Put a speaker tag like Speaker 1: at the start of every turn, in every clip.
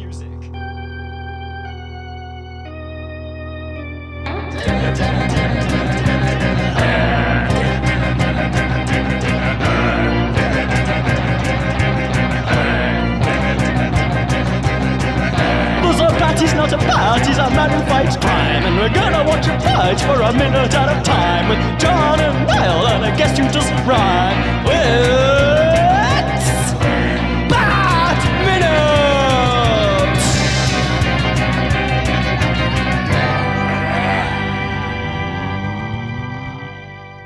Speaker 1: music.
Speaker 2: Bat is not a bat, he's a man who fights crime. And we're gonna watch him fight for a minute at a time. With John and Niall and a guest who doesn't rhyme. It's Bat Minute!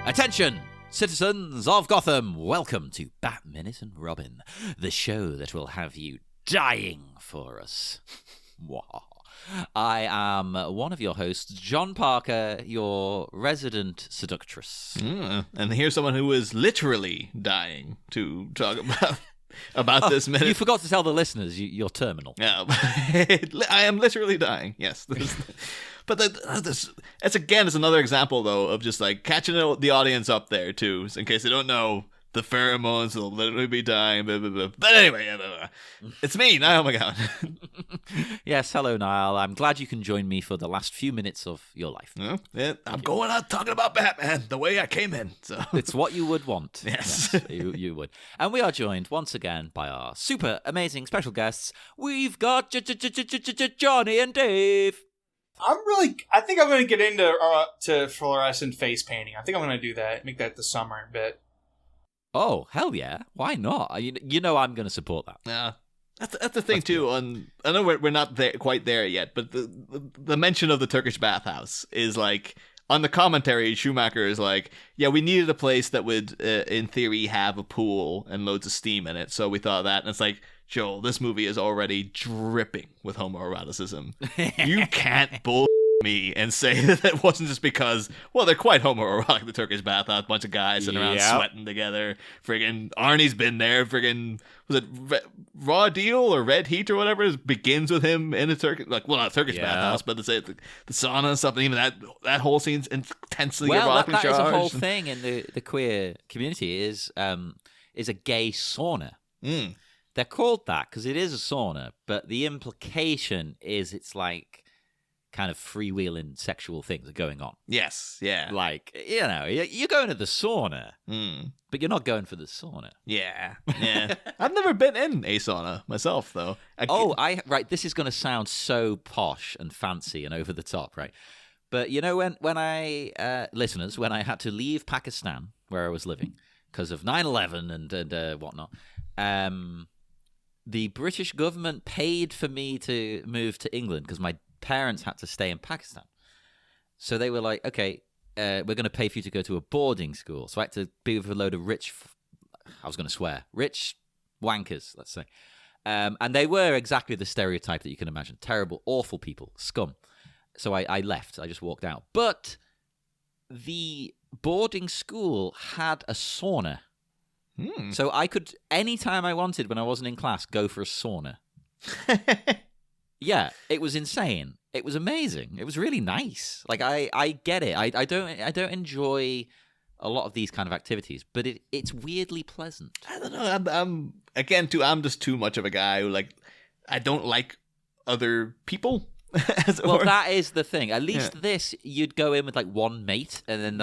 Speaker 3: Attention, citizens of Gotham, welcome to Bat Minute and Robin, the show that will have you dying for us. I am one of your hosts, John Parker, your resident seductress.
Speaker 4: And here's someone who is literally dying to talk about this minute.
Speaker 3: You forgot to tell the listeners you're terminal.
Speaker 4: Yeah, I am literally dying. Yes, but it's another example though of just like catching the audience up there too, in case they don't know. The pheromones will literally be dying. Blah, blah, blah. But anyway, it's me, Niall McGowan.
Speaker 3: Yes, hello, Niall. I'm glad you can join me for the last few minutes of your life.
Speaker 4: I'm going out talking about Batman the way I came in. So
Speaker 3: it's what you would want.
Speaker 4: Yes,
Speaker 3: you would. And we are joined once again by our super amazing special guests. We've got Johnny and Dave.
Speaker 5: I think I'm going to get into to fluorescent face painting. I think I'm going to do that. Make that the summer bit.
Speaker 3: Oh, hell yeah. Why not? You know I'm going to support that.
Speaker 4: Yeah. That's the thing, too. I know we're not quite there yet, but the mention of the Turkish bathhouse is like, on the commentary, Schumacher is like, yeah, we needed a place that would, in theory, have a pool and loads of steam in it. So we thought of that. And it's like, Joel, this movie is already dripping with homoeroticism. You can't bull me and say that it wasn't just because, well, they're quite homoerotic, the Turkish bathhouse, bunch of guys sitting around sweating together. Friggin' Arnie's been there. Friggin' was it Raw Deal or Red Heat or whatever? It begins with him in a Turkish, like, well, not a Turkish bathhouse, but the sauna and stuff, and even that whole scene's intensely erotically
Speaker 3: that
Speaker 4: charged.
Speaker 3: Is a whole thing in the queer community is a gay sauna. They're called that because it is a sauna, but the implication is it's like kind of freewheeling sexual things are going on.
Speaker 4: Yes, yeah.
Speaker 3: Like, you're going to the sauna, but you're not going for the sauna.
Speaker 4: Yeah. I've never been in a sauna myself, though.
Speaker 3: This is going to sound so posh and fancy and over the top, right? But you know, when I had to leave Pakistan, where I was living, because of 9/11 and whatnot, the British government paid for me to move to England because my parents had to stay in Pakistan. So they were like, okay, we're going to pay for you to go to a boarding school. So I had to be with a load of rich wankers, let's say. And they were exactly the stereotype that you can imagine. Terrible, awful people, scum. So I left. I just walked out. But the boarding school had a sauna. So I could, anytime I wanted when I wasn't in class, go for a sauna. Yeah, it was insane. It was amazing. It was really nice. Like I get it. I don't enjoy a lot of these kind of activities, but it's weirdly pleasant.
Speaker 4: I don't know. I'm just too much of a guy who I don't like other people.
Speaker 3: Well, that is the thing. At least this, you'd go in with one mate, and then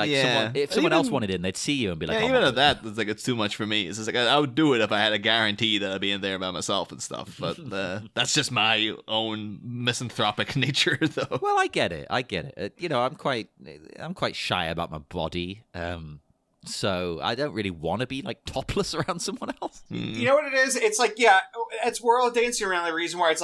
Speaker 3: if someone else wanted in, they'd see you and be like,
Speaker 4: even at that, it's too much for me. It's just I would do it if I had a guarantee that I'd be in there by myself and stuff. But that's just my own misanthropic nature, though.
Speaker 3: Well, I get it. I'm quite shy about my body. So I don't really want to be topless around someone else.
Speaker 5: You know what it is? It's we're all dancing around the reason why it's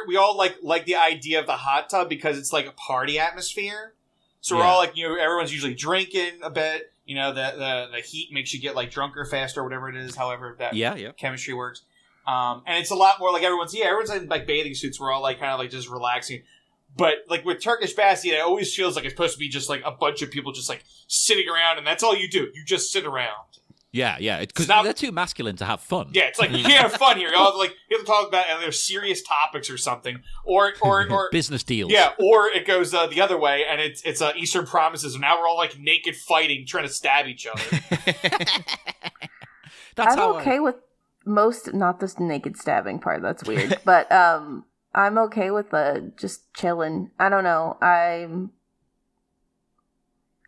Speaker 5: we all like the idea of the hot tub because it's a party atmosphere. So we're all everyone's usually drinking a bit. The heat makes you get drunker faster or whatever it is. However that chemistry works. And it's a lot more everyone's in bathing suits. We're all kind of just relaxing. But with Turkish baths, it always feels like it's supposed to be just a bunch of people just sitting around, and that's all you do. You just sit around.
Speaker 3: Yeah, because they're too masculine to have fun.
Speaker 5: Yeah, it's you can't have fun here. You have to talk about other serious topics or something, or
Speaker 3: business deals.
Speaker 5: Yeah, or it goes the other way, and it's Eastern promises, and now we're all naked fighting, trying to stab each other.
Speaker 6: I'm okay with
Speaker 1: not the naked stabbing part. That's weird. But I'm okay with just chilling. I don't know.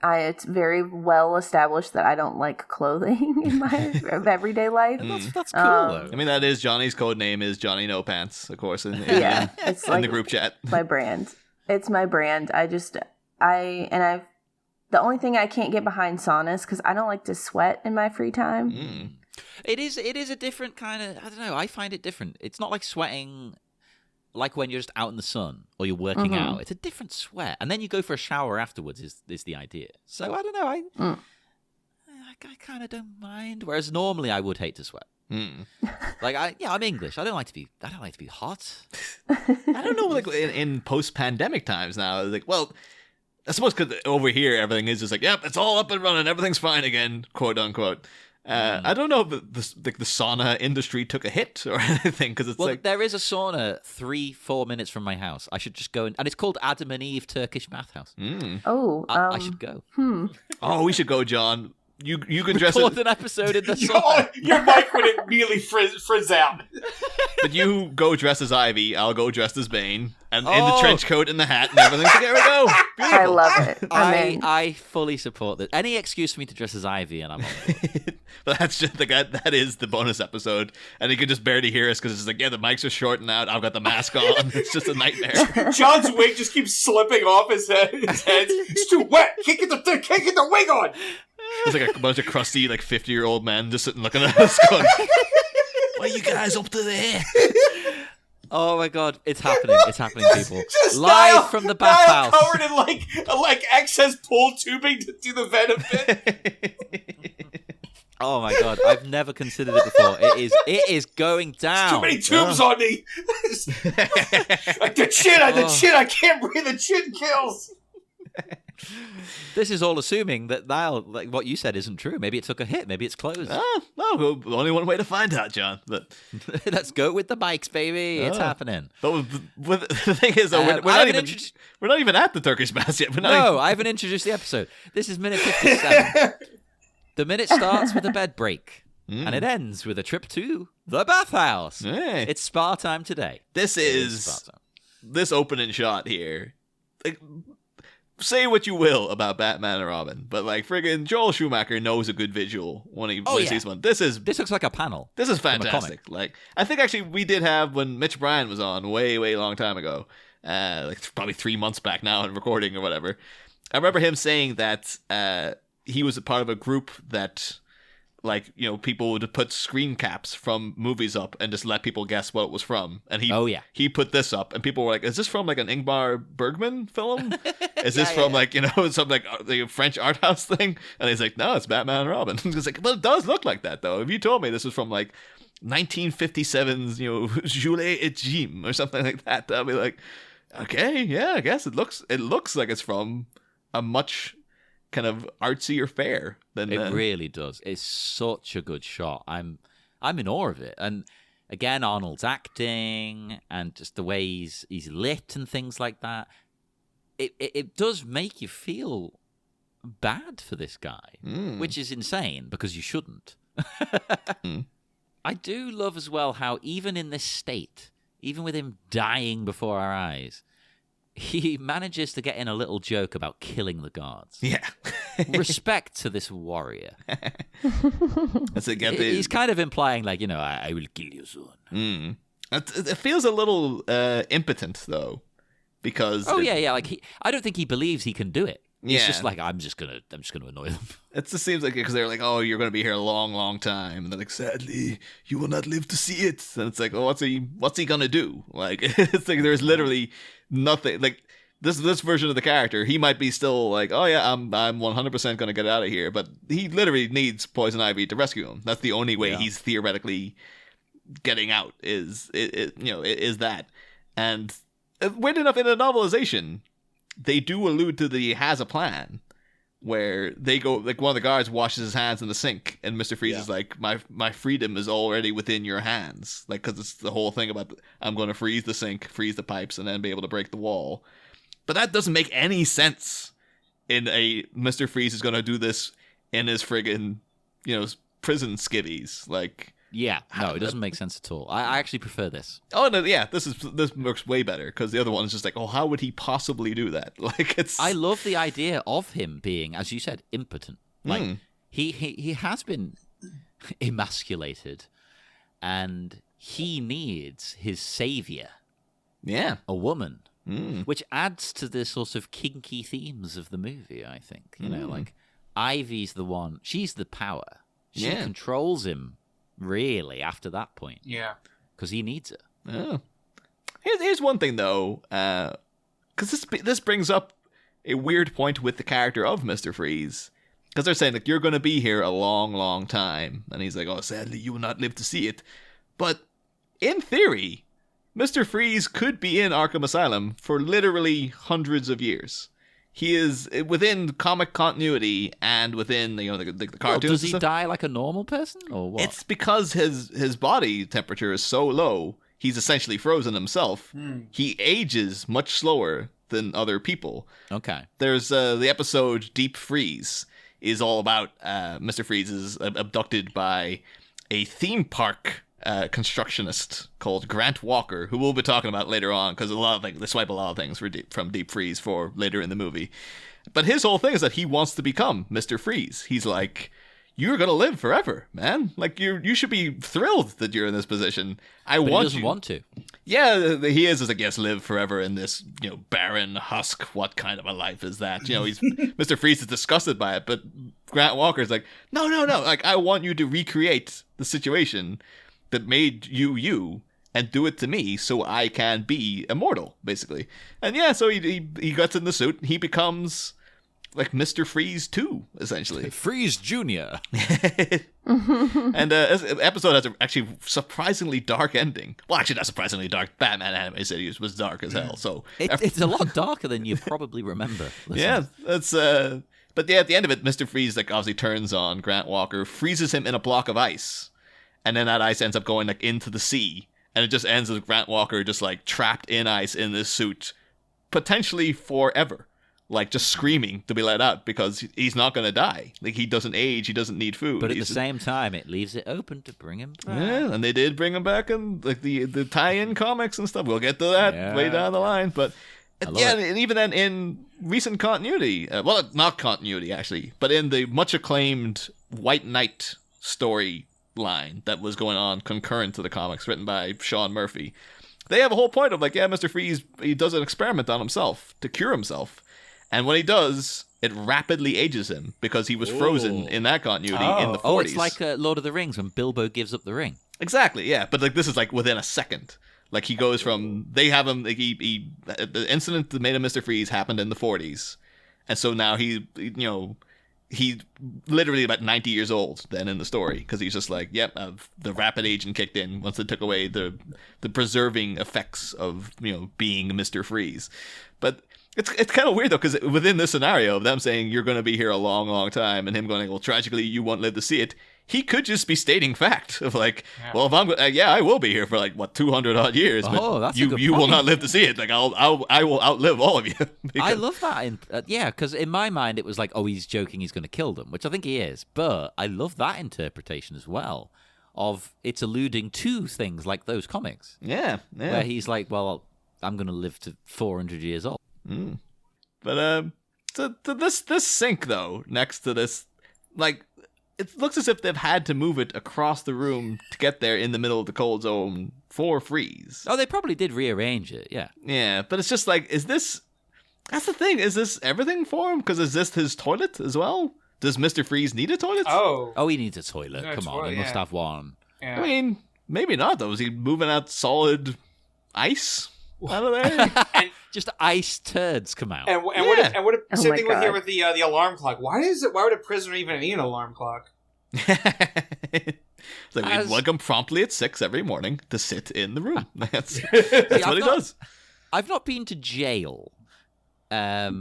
Speaker 1: It's very well established that I don't like clothing in my everyday life.
Speaker 3: That's cool, though.
Speaker 4: I mean, that is Johnny's code name is Johnny No Pants, of course,
Speaker 1: it's
Speaker 4: in the group chat.
Speaker 1: My brand. It's my brand. The only thing I can't get behind saunas because I don't like to sweat in my free time.
Speaker 3: It is a different kind of, I don't know, I find it different. It's not like sweating like when you're just out in the sun or you're working out. It's a different sweat. And then you go for a shower afterwards is the idea. So I don't know, I kind of don't mind. Whereas normally I would hate to sweat. Like I'm English. I don't like to be hot.
Speaker 4: I don't know, like in post-pandemic times now, like, well, I suppose because over here everything is just like, yep, it's all up and running, everything's fine again, quote unquote. I don't know if the sauna industry took a hit or anything because it's like
Speaker 3: there is a sauna 3-4 minutes from my house. I should just go and it's called Adam and Eve Turkish Bathhouse.
Speaker 1: Oh,
Speaker 3: I should go.
Speaker 4: Oh, we should go, John. You can dress
Speaker 3: Record
Speaker 4: it.
Speaker 3: an episode in the sauna.
Speaker 5: Your mic would immediately frizz out.
Speaker 4: But you go dressed as Ivy, I'll go dressed as Bane, and in the trench coat and the hat and everything. So there we go. Beautiful.
Speaker 1: I love it.
Speaker 3: I fully support this. Any excuse for me to dress as Ivy, and I'm on board.
Speaker 4: But that's just that is the bonus episode, and you can just barely hear us because it's like, yeah, the mics are shorting out. I've got the mask on. It's just a nightmare.
Speaker 5: John's wig just keeps slipping off his head. It's too wet. Can't get the wig on.
Speaker 4: There's like a bunch of crusty, like 50-year-old men just sitting looking at us going, "What are you guys up to there?"
Speaker 3: Oh my god, it's happening! It's happening, people.
Speaker 5: Just
Speaker 3: Live
Speaker 5: Niall,
Speaker 3: from the
Speaker 5: Niall
Speaker 3: bathhouse.
Speaker 5: covered in like excess pool tubing to do the venom bit.
Speaker 3: Oh my god, I've never considered it before. It is going down.
Speaker 5: Too many tubes on me. Like the chin, I can't breathe. The chin kills.
Speaker 3: This is all assuming that Niall, like what you said, isn't true. Maybe it took a hit. Maybe it's closed.
Speaker 4: No, only one way to find out, John. But
Speaker 3: let's go with the mics, baby. It's happening.
Speaker 4: But the thing is, though, we're not even at the Turkish baths yet.
Speaker 3: I haven't introduced the episode. This is minute 57. The minute starts with a bed break, and it ends with a trip to the bathhouse.
Speaker 4: Hey.
Speaker 3: It's spa time today.
Speaker 4: This opening shot here. Like, say what you will about Batman and Robin, but like friggin' Joel Schumacher knows a good visual when he sees one. This
Speaker 3: looks like a panel.
Speaker 4: This is fantastic. Like, I think actually we did have when Mitch Bryan was on way long time ago, like probably 3 months back now in recording or whatever. I remember him saying that he was a part of a group that, like, you know, people would put screen caps from movies up and just let people guess what it was from. And he put this up, and people were like, "Is this from like an Ingmar Bergman film? Is this from like, you know, some like the French art house thing?" And he's like, "No, it's Batman and Robin." He's like, "But it does look like that, though. If you told me this was from like 1957's, you know, Jules et Jim or something like that, I'd be like, okay, yeah, I guess it looks like it's from a much kind of artsier fare than
Speaker 3: it really does. It's such a good shot. I'm in awe of it. And again, Arnold's acting and just the way he's lit and things like that. It does make you feel bad for this guy, which is insane because you shouldn't. I do love as well how even in this state, even with him dying before our eyes, he manages to get in a little joke about killing the guards.
Speaker 4: Yeah.
Speaker 3: Respect to this warrior.
Speaker 4: That's again.
Speaker 3: He's kind of implying, like, you know, I will kill you soon.
Speaker 4: It feels a little impotent, though, because
Speaker 3: like I don't think he believes he can do it. He's
Speaker 4: Yeah.
Speaker 3: just like, I'm just gonna annoy them.
Speaker 4: It just seems like, because they're like, "Oh, you're going to be here a long time," and they're like, "Sadly, you will not live to see it." And it's like, "Oh, what's he gonna do?" Like, it's like there's literally nothing. Like this version of the character, he might be still like, "Oh yeah, I'm 100% gonna get out of here," but he literally needs Poison Ivy to rescue him. That's the only way he's theoretically getting out. Is that, and weird enough, in a novelization, they do allude to the has a plan, where they go, like, one of the guards washes his hands in the sink, and Mr. Freeze is like, my freedom is already within your hands, like, because it's the whole thing about I'm going to freeze the sink, freeze the pipes, and then be able to break the wall. But that doesn't make any sense in a Mr. Freeze is going to do this in his friggin', you know, prison skivvies. Like,
Speaker 3: Yeah, no, it doesn't make sense at all. I actually prefer this.
Speaker 4: Oh no, yeah, this works way better because the other one is just like, oh, how would he possibly do that? Like it's.
Speaker 3: I love the idea of him being, as you said, impotent. Like he has been emasculated, and he needs his savior.
Speaker 4: Yeah,
Speaker 3: a woman, which adds to the sort of kinky themes of the movie. I think like Ivy's the one; she's the power. She controls him. Really, after that point.
Speaker 5: Yeah.
Speaker 3: Because he needs it.
Speaker 4: Oh. Here's one thing, though. Because this brings up a weird point with the character of Mr. Freeze. Because they're saying, like, you're going to be here a long, long time. And he's like, oh, sadly, you will not live to see it. But in theory, Mr. Freeze could be in Arkham Asylum for literally hundreds of years. He is within comic continuity and within the cartoons.
Speaker 3: Well, does he die like a normal person or what?
Speaker 4: It's because his body temperature is so low. He's essentially frozen himself. He ages much slower than other people.
Speaker 3: Okay.
Speaker 4: There's the episode Deep Freeze is all about Mr. Freeze is abducted by a theme park constructionist called Grant Walker, who we'll be talking about later on because they swipe a lot of things from Deep Freeze for later in the movie. But his whole thing is that he wants to become Mr. Freeze. He's like, you're gonna live forever, man. Like you should be thrilled that you're in this position.
Speaker 3: But he doesn't want to.
Speaker 4: Yeah, he is like, yes, live forever in this, barren husk. What kind of a life is that? He's Mr. Freeze is disgusted by it, but Grant Walker's like, no. Like, I want you to recreate the situation that made you and do it to me so I can be immortal, basically. And yeah, so he gets in the suit. He becomes like Mr. Freeze 2, essentially.
Speaker 3: Freeze Jr.
Speaker 4: And this episode has a actually surprisingly dark ending. Well, actually, not surprisingly dark. Batman Animated Series was dark as hell. So
Speaker 3: it's a lot darker than you probably remember.
Speaker 4: Yeah, that's but yeah, at the end of it, Mr. Freeze obviously turns on Grant Walker, freezes him in a block of ice. And then that ice ends up going into the sea. And it just ends with Grant Walker just trapped in ice in this suit, potentially forever. Just screaming to be let out because he's not going to die. He doesn't age, he doesn't need food.
Speaker 3: But at the same time, it leaves it open to bring him back.
Speaker 4: Yeah, and they did bring him back in the tie-in comics and stuff. We'll get to that way down the line. But yeah, and even then in recent continuity, well, not continuity actually, but in the much acclaimed White Knight story line that was going on concurrent to the comics written by Sean Murphy, they have a whole point of Mr. Freeze, he does an experiment on himself to cure himself, and when he does, it rapidly ages him because he was frozen in that continuity in the 40s.
Speaker 3: Oh, it's like Lord of the Rings when Bilbo gives up the ring.
Speaker 4: Exactly, yeah, but this is within a second. He goes from, they have him, the incident that made him Mr. Freeze happened in the 40s, and so now he's literally about 90 years old then in the story because he's just the rapid aging kicked in once they took away the preserving effects of being Mr. Freeze. But it's kind of weird though because within this scenario of them saying you're going to be here a long, long time and him going, well, tragically you won't live to see it, he could just be stating fact of well, if I'm I will be here for 200 odd years, but
Speaker 3: that's
Speaker 4: you will not live to see it. I will outlive all of you.
Speaker 3: I love that. Because in my mind it was he's joking, he's going to kill them, which I think he is. But I love that interpretation as well. Of it's alluding to things like those comics.
Speaker 4: Yeah.
Speaker 3: Where he's well, I'm going to live to 400 years old.
Speaker 4: But to this sink though next to this it looks as if they've had to move it across the room to get there in the middle of the cold zone for Freeze.
Speaker 3: Oh, they probably did rearrange it, yeah.
Speaker 4: Yeah, but it's just is this... That's the thing, is this everything for him? Because is this his toilet as well? Does Mr. Freeze need a toilet?
Speaker 3: Oh, he needs a toilet.
Speaker 5: No,
Speaker 3: come on, he must have one.
Speaker 5: Yeah.
Speaker 4: I mean, maybe not though. Is he moving out solid ice out of there?
Speaker 5: And
Speaker 3: just ice turds come out.
Speaker 5: And same thing with here with the alarm clock. Why would a prisoner even need an alarm clock?
Speaker 4: We wake him promptly at 6 every morning to sit in the room. That's what he does.
Speaker 3: I've not been to jail, I've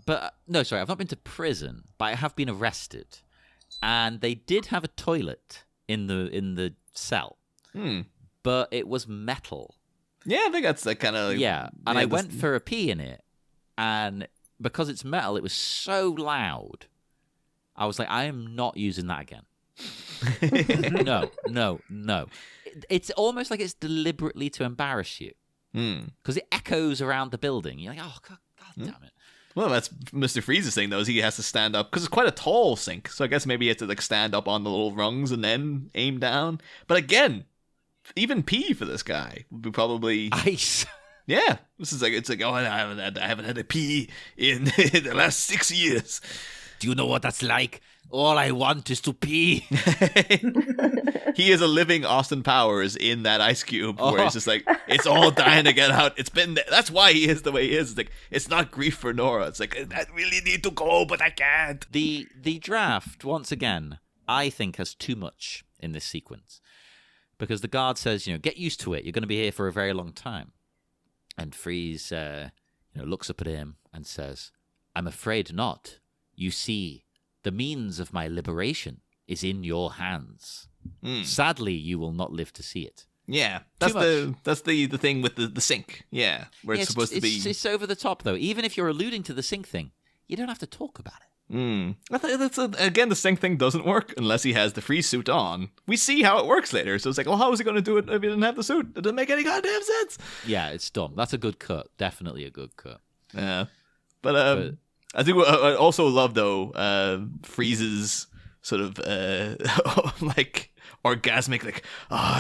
Speaker 3: not been to prison, but I have been arrested, and they did have a toilet in the cell, but it was metal.
Speaker 4: Yeah, I think that's kind of
Speaker 3: and I went for a pee in it, and because it's metal, it was so loud. I was I am not using that again. No. It's almost like it's deliberately to embarrass you. Because it echoes around the building. You're like, oh, God damn it.
Speaker 4: Well, that's Mr. Freeze's thing, though, is he has to stand up, because it's quite a tall sink, so I guess maybe he has to, like, stand up on the little rungs and then aim down. But again, even pee for this guy would be probably...
Speaker 3: Ice.
Speaker 4: Yeah. It's like, oh, I haven't had a pee in the last 6 years.
Speaker 3: Do you know what that's like? All I want is to pee.
Speaker 4: He is a living Austin Powers in that ice cube, where it's just like, it's all dying to get out. It's been there. That's why he is the way he is. It's like, it's not grief for Nora. It's like, I really need to go, but I can't.
Speaker 3: The draft, once again, I think has too much in this sequence. Because the guard says, get used to it. You're going to be here for a very long time. And Freeze, looks up at him and says, I'm afraid not. You see, the means of my liberation is in your hands. Sadly, you will not live to see it.
Speaker 4: Yeah, that's the thing with the sink. Yeah, where it's supposed to be.
Speaker 3: It's over the top, though. Even if you're alluding to the sink thing, you don't have to talk about it.
Speaker 4: I think again, the sink thing doesn't work unless he has the freeze suit on. We see how it works later, so it's like, well, how is he going to do it if he didn't have the suit? It doesn't make any goddamn sense.
Speaker 3: Yeah, it's dumb. That's a good cut. Definitely a good cut.
Speaker 4: Yeah, but I do also love though Freeze's sort of like orgasmic, like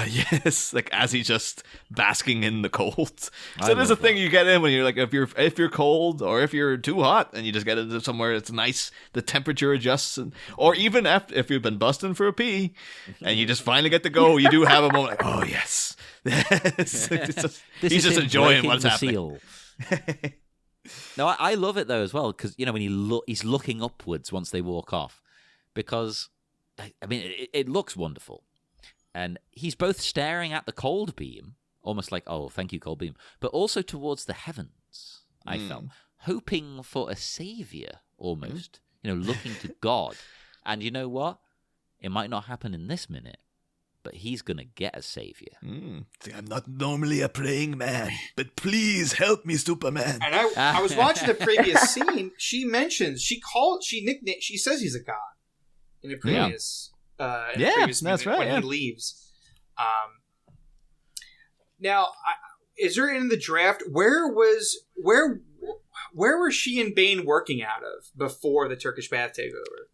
Speaker 4: yes, like as he's just basking in the cold. So there's a thing you get in when you're like, if you're cold or if you're too hot and you just get into somewhere that's nice, the temperature adjusts, or even if you've been busting for a pee and you just finally get to go, you do have a moment like, oh yes, he's just enjoying what's happening.
Speaker 3: No, I love it though as well, because when he's looking upwards once they walk off, because I mean it looks wonderful, and he's both staring at the cold beam, almost like, oh, thank you, cold beam, but also towards the heavens. I felt hoping for a savior, almost, looking to God, and you know what? It might not happen in this minute, but he's going to get a savior.
Speaker 4: I'm not normally a praying man, but please help me, Superman.
Speaker 5: And I was watching the previous scene. She mentions, she says he's a god in the previous,
Speaker 4: that's right.
Speaker 5: When he leaves. Now, is there in the draft, where were she and Bane working out of before the Turkish bath takeover?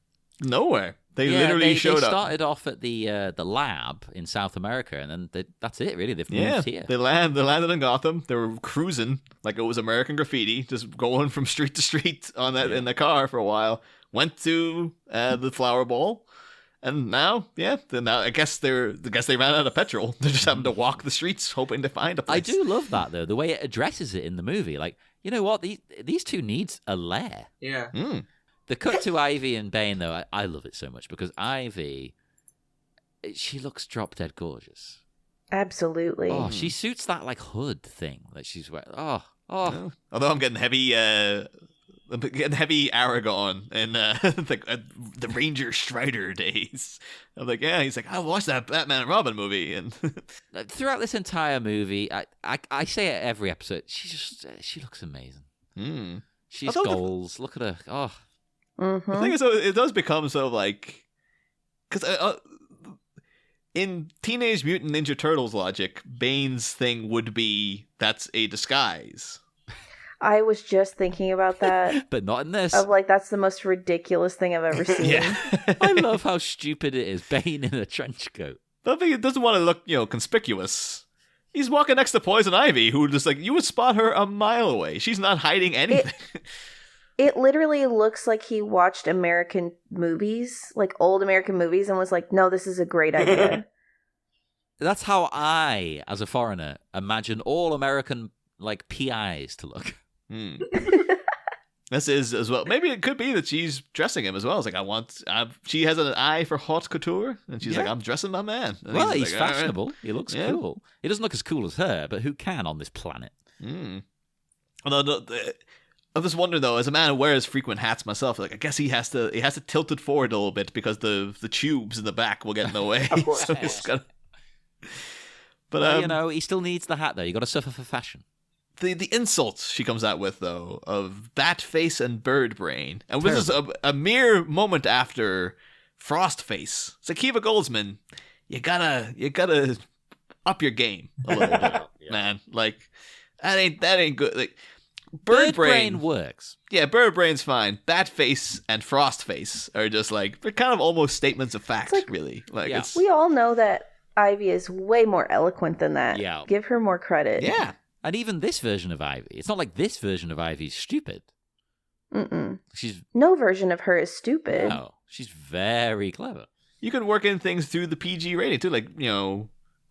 Speaker 4: Nowhere. They literally showed up.
Speaker 3: They started off at the lab in South America, and then that's it, really. They've moved here.
Speaker 4: They landed in Gotham. They were cruising like it was American Graffiti, just going from street to street in the car for a while. Went to the Flower Bowl, and now I guess they ran out of petrol. They're just having to walk the streets, hoping to find a place.
Speaker 3: I do love that though, the way it addresses it in the movie. Like, you know what? These two needs a lair.
Speaker 5: Yeah.
Speaker 3: The cut to Ivy and Bane, though, I love it so much, because Ivy, she looks drop dead gorgeous.
Speaker 1: Absolutely.
Speaker 3: Oh, she suits that like hood thing that she's wearing. Oh.
Speaker 4: Although I'm getting heavy Aragon in the Ranger Strider days. I'm like, yeah, he's like, I watched that Batman and Robin movie, and
Speaker 3: throughout this entire movie, I say it every episode, she looks amazing. She's goals. Look at her. Oh.
Speaker 1: Mm-hmm.
Speaker 4: The thing is, it does become sort of like, because in Teenage Mutant Ninja Turtles logic, Bane's thing would be that's a disguise.
Speaker 1: I was just thinking about that.
Speaker 3: But not in this.
Speaker 1: Of like, that's the most ridiculous thing I've ever seen.
Speaker 4: Yeah.
Speaker 3: I love how stupid it is. Bane in a trench coat.
Speaker 4: I think it doesn't want to look, conspicuous. He's walking next to Poison Ivy, who just like, you would spot her a mile away. She's not hiding anything.
Speaker 1: It literally looks like he watched American movies, like old American movies, and was like, no, this is a great idea.
Speaker 3: That's how I, as a foreigner, imagine all American, like, PIs to look.
Speaker 4: This is as well. Maybe it could be that she's dressing him as well. It's like, she has an eye for haute couture, and she's like, I'm dressing my man. And
Speaker 3: well, he's
Speaker 4: like,
Speaker 3: fashionable.
Speaker 4: Right.
Speaker 3: He looks cool. He doesn't look as cool as her, but who can on this planet?
Speaker 4: Although, I'm just wondering though, as a man who wears frequent hats myself, like I guess he has to tilt it forward a little bit because the tubes in the back will get in the way.
Speaker 5: Of course.
Speaker 4: So he's gotta... But
Speaker 3: well, he still needs the hat though. You got to suffer for fashion.
Speaker 4: The insults she comes out with though of bat face and bird brain, and this is a mere moment after Frostface. So Kiva Goldsman, you gotta up your game a little bit, man. Like that ain't good. Like Bird Brain
Speaker 3: works.
Speaker 4: Yeah, Bird Brain's fine. Batface and Frostface are just like they're kind of almost statements of fact,
Speaker 1: like,
Speaker 4: really. Like
Speaker 3: yeah.
Speaker 4: it's
Speaker 1: We all know that Ivy is way more eloquent than that.
Speaker 3: Yeah.
Speaker 1: Give her more credit.
Speaker 3: Yeah. And even this version of Ivy, it's not like this version of Ivy's stupid. She's
Speaker 1: No version of her is stupid.
Speaker 3: no, she's very clever.
Speaker 4: you can work in things through the PG rating too, like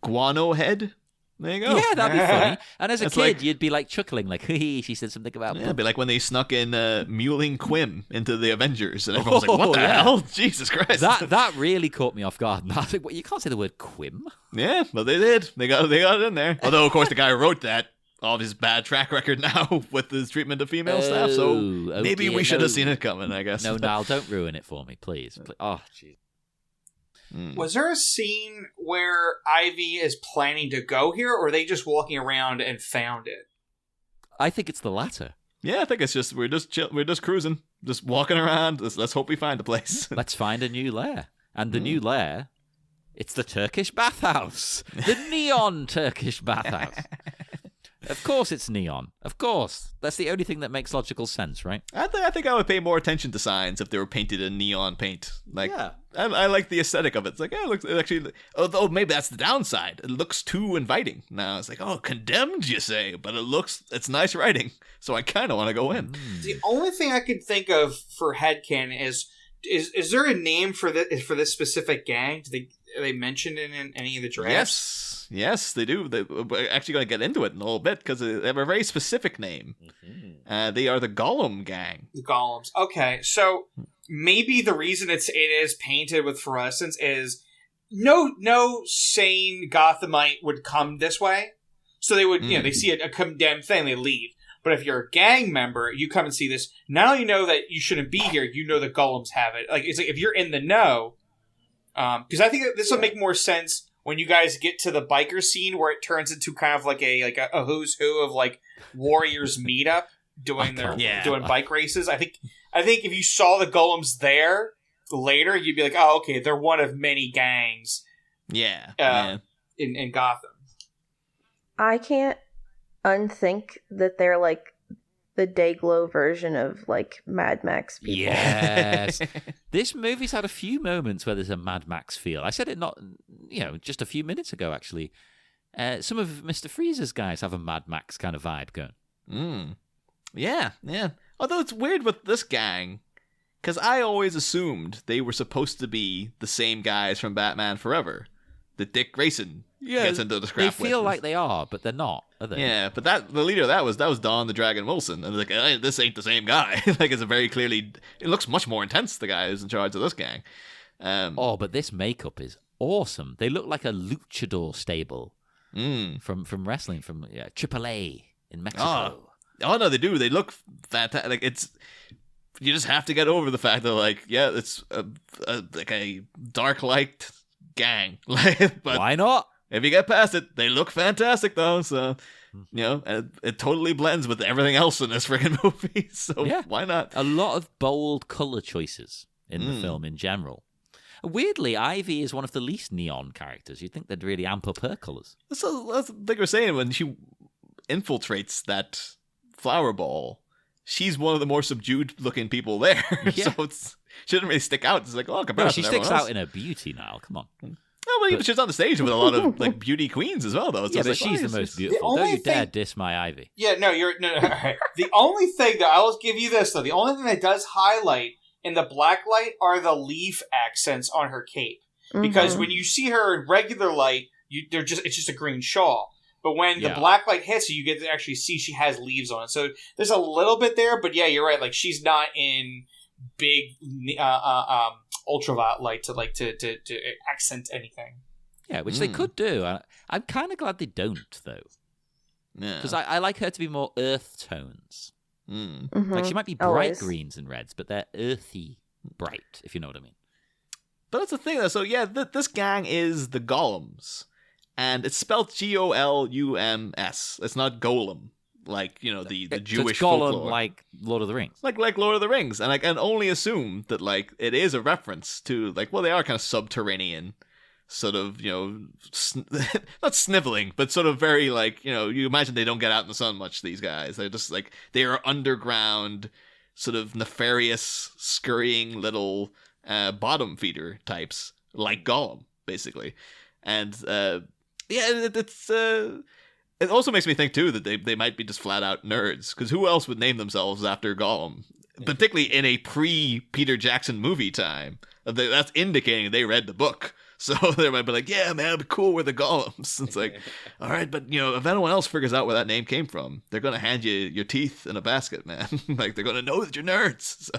Speaker 4: Guano Head. There you go.
Speaker 3: Yeah, that'd be funny. And as a
Speaker 4: It's
Speaker 3: kid,
Speaker 4: like-
Speaker 3: you'd be like chuckling, like, "Hee, she said something about."
Speaker 4: Yeah, it'd be like when they snuck in Mewling Quim into the Avengers, and everyone was like, "What the
Speaker 3: yeah.
Speaker 4: hell? Jesus Christ!"
Speaker 3: that really caught me off guard. And I was like, "What? You can't say the word quim."
Speaker 4: Yeah, but they did. They got it in there. Although, of course, the guy who wrote that all of his bad track record now with his treatment of female staff. So maybe
Speaker 3: dear,
Speaker 4: we should
Speaker 3: no.
Speaker 4: have seen it coming. I guess.
Speaker 3: No, Niall, don't ruin it for me, please. Oh, jeez.
Speaker 5: Was there a scene where Ivy is planning to go here, or are they just walking around and found it?
Speaker 3: I think it's the latter.
Speaker 4: Yeah, I think it's just we're just cruising, just walking around. Let's hope we find a place.
Speaker 3: Let's find a new lair. And the new lair, it's the Turkish bathhouse. The neon Turkish bathhouse. Of course it's neon. Of course. That's the only thing that makes logical sense, right?
Speaker 4: I think I would pay more attention to signs if they were painted in neon paint. Like,
Speaker 3: Yeah.
Speaker 4: I like the aesthetic of it. It's like, yeah, it actually. Although maybe that's the downside. It looks too inviting. Now it's like, oh, condemned, you say, but it's nice writing, so I kind of want to go in.
Speaker 5: The only thing I can think of for headcanon is there a name for this specific gang? Are they mentioned in any of the drafts?
Speaker 4: Yes, they do. We're actually going to get into it in a little bit because they have a very specific name. They are the Gollum Gang.
Speaker 5: The Golems. Okay, so maybe the reason it is painted with fluorescence is no sane Gothamite would come this way. So they would, they see a condemned thing, they leave. But if you're a gang member, you come and see this. Now you know that you shouldn't be here. You know the Golems have it. Like it's like if you're in the know, because I think that this will make more sense when you guys get to the biker scene where it turns into kind of like a who's who of like warriors meetup doing doing bike races. I think if you saw the Golems there later, you'd be like, oh, okay, they're one of many gangs. In Gotham.
Speaker 1: I can't unthink that they're like the Dayglow version of like Mad Max people.
Speaker 3: Yes. This movie's had a few moments where there's a Mad Max feel. I said it just a few minutes ago, actually. Some of Mr. Freeze's guys have a Mad Max kind of vibe going.
Speaker 4: Yeah. Although it's weird with this gang, because I always assumed they were supposed to be the same guys from Batman Forever. That Dick Grayson gets into the scrap
Speaker 3: They feel like they are, but they're not, are they?
Speaker 4: Yeah, but the leader of that was Don the Dragon Wilson, and like this ain't the same guy. Like it's it looks much more intense. The guy who's in charge of this gang.
Speaker 3: But this makeup is awesome. They look like a luchador stable from wrestling from AAA in Mexico.
Speaker 4: Oh no, they do. They look fantastic. Like you just have to get over the fact that it's like a dark light gang. But
Speaker 3: why not?
Speaker 4: If you get past it, they look fantastic though. So and it totally blends with everything else in this freaking movie. So why not?
Speaker 3: A lot of bold color choices in the film in general. Weirdly, Ivy is one of the least neon characters. You'd think they'd really amp up her colors.
Speaker 4: So that's what we're saying when she infiltrates that flower ball. She's one of the more subdued looking people there.
Speaker 3: Yeah.
Speaker 4: So she doesn't really stick out. It's like, compared
Speaker 3: Well,
Speaker 4: to
Speaker 3: she
Speaker 4: everyone
Speaker 3: sticks
Speaker 4: else.
Speaker 3: out in her beauty now. Come on.
Speaker 4: Oh, well, she's on the stage with a lot of like beauty queens as well, though. So
Speaker 3: Yeah,
Speaker 4: it's
Speaker 3: but
Speaker 4: like,
Speaker 3: she's the
Speaker 4: it's-
Speaker 3: most beautiful.
Speaker 5: only
Speaker 3: Don't you dare
Speaker 5: thing-
Speaker 3: diss my Ivy.
Speaker 5: Yeah, no, the only thing that I'll give you this though, the only thing that does highlight in the black light are the leaf accents on her cape. Because when you see her in regular light, it's just a green shawl. But when the black light hits you, you get to actually see she has leaves on it. So there's a little bit there, but yeah, you're right. Like she's not in big ultraviolet light to accent anything.
Speaker 3: Yeah, which they could do. I'm kind of glad they don't, though.
Speaker 4: Yeah.
Speaker 3: Because I like her to be more earth tones.
Speaker 1: Mm-hmm.
Speaker 3: Like she might be bright
Speaker 1: Always.
Speaker 3: greens and reds, but they're earthy bright, if you know what I mean.
Speaker 4: But that's the thing, though. So yeah, this gang is the Golems, and it's spelled Golums. It's not Golem. like the
Speaker 3: So
Speaker 4: Jewish
Speaker 3: it's Gollum,
Speaker 4: folklore,
Speaker 3: like Lord of the Rings.
Speaker 4: like Lord of the Rings, and I can only assume that like it is a reference to like they are kind of subterranean, sort of not sniveling, but sort of very like you imagine they don't get out in the sun much. These guys, they're just like they are underground, sort of nefarious, scurrying little bottom feeder types, like Gollum, basically, and it also makes me think too that they might be just flat out nerds, because who else would name themselves after Gollum, particularly in a pre-Peter Jackson movie time? That's indicating they read the book, so they might be like, yeah, man, it'd be cool with the Gollums. It's like, all right, but if anyone else figures out where that name came from, they're gonna hand you your teeth in a basket, man. Like they're gonna know that you're nerds.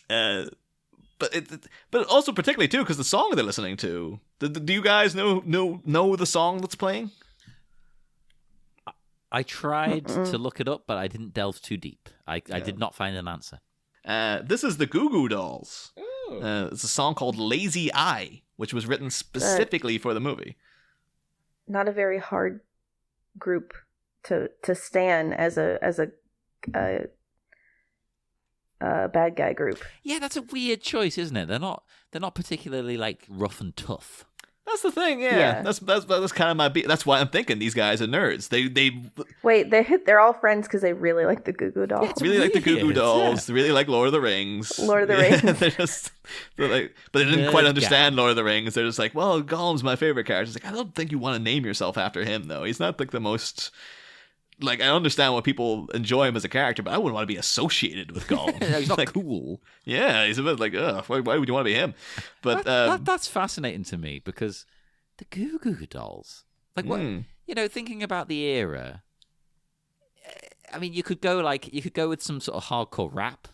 Speaker 4: So. But also particularly too because the song they're listening to. Do you guys know the song that's playing?
Speaker 3: I tried to look it up, but I didn't delve too deep. I did not find an answer.
Speaker 4: This is the Goo Goo Dolls. It's a song called "Lazy Eye," which was written specifically for the movie.
Speaker 1: Not a very hard group to stan as a bad guy group.
Speaker 3: Yeah, that's a weird choice, isn't it? They're not particularly like rough and tough.
Speaker 4: That's the thing, yeah. That's kind of my beat. That's why I'm thinking these guys are nerds.
Speaker 1: Wait, they're all friends because they really like the Goo Goo Dolls.
Speaker 4: Yeah, really like the Goo Goo Dolls. They really like Lord of the Rings.
Speaker 1: Lord of the Rings.
Speaker 4: they're like, but they didn't quite understand Lord of the Rings. They're just like, well, Gollum's my favorite character. It's like, I don't think you want to name yourself after him, though. He's not like the most. Like, I understand why people enjoy him as a character, but I wouldn't want to be associated with Gollum.
Speaker 3: He's not
Speaker 4: like,
Speaker 3: cool. Yeah,
Speaker 4: he's a bit like, ugh, why would you want to be him? But
Speaker 3: that's fascinating to me because the Goo Goo Dolls, like what thinking about the era. I mean, you could go with some sort of hardcore rap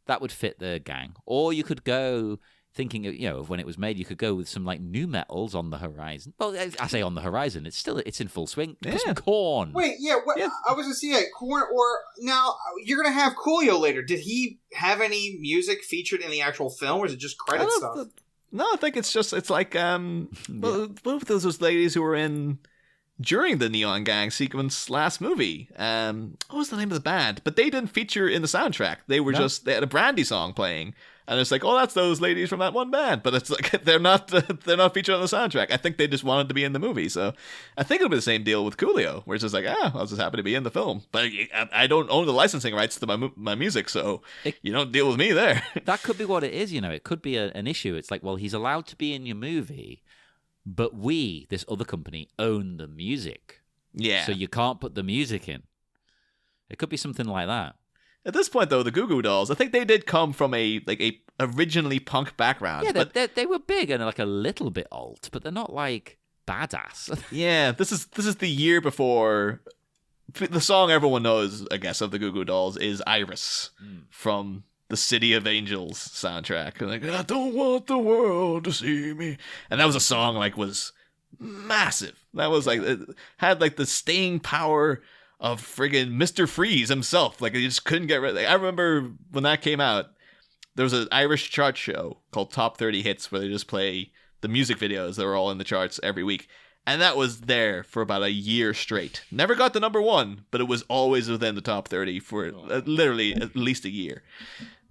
Speaker 3: that would fit the gang, or you could go. Thinking of when it was made, you could go with some like new metals on the horizon. Well, I say on the horizon, it's in full swing. Some Korn.
Speaker 5: Wait, I was gonna say Korn, or now you're gonna have Coolio later. Did he have any music featured in the actual film, or is it just credit stuff?
Speaker 4: No, I think it's like both of those ladies who were in during the Neon Gang sequence last movie. What was the name of the band? But they didn't feature in the soundtrack. They were they had a Brandy song playing. And it's like, oh, that's those ladies from that one band, but it's like they're not featured on the soundtrack. I think they just wanted to be in the movie, so I think it'll be the same deal with Coolio, where it's just like, I was just happy to be in the film, but I don't own the licensing rights to my music, so you don't deal with me there.
Speaker 3: That could be what it is, It could be an issue. It's like, well, he's allowed to be in your movie, but we, this other company, own the music.
Speaker 4: Yeah.
Speaker 3: So you can't put the music in. It could be something like that.
Speaker 4: At this point, though, the Goo Goo Dolls, I think they did come from a originally punk background.
Speaker 3: Yeah,
Speaker 4: but
Speaker 3: they were big and like a little bit alt, but they're not like badass.
Speaker 4: Yeah, this is the year before. The song everyone knows, I guess, of the Goo Goo Dolls is "Iris" from the City of Angels soundtrack. Like, I don't want the world to see me, and that was a song was massive. That was like it had like the staying power of friggin' Mr. Freeze himself. Like, you just couldn't get rid of it. I remember when that came out, there was an Irish chart show called Top 30 Hits where they just play the music videos that were all in the charts every week. And that was there for about a year straight. Never got to number one, but it was always within the top 30 for literally at least a year.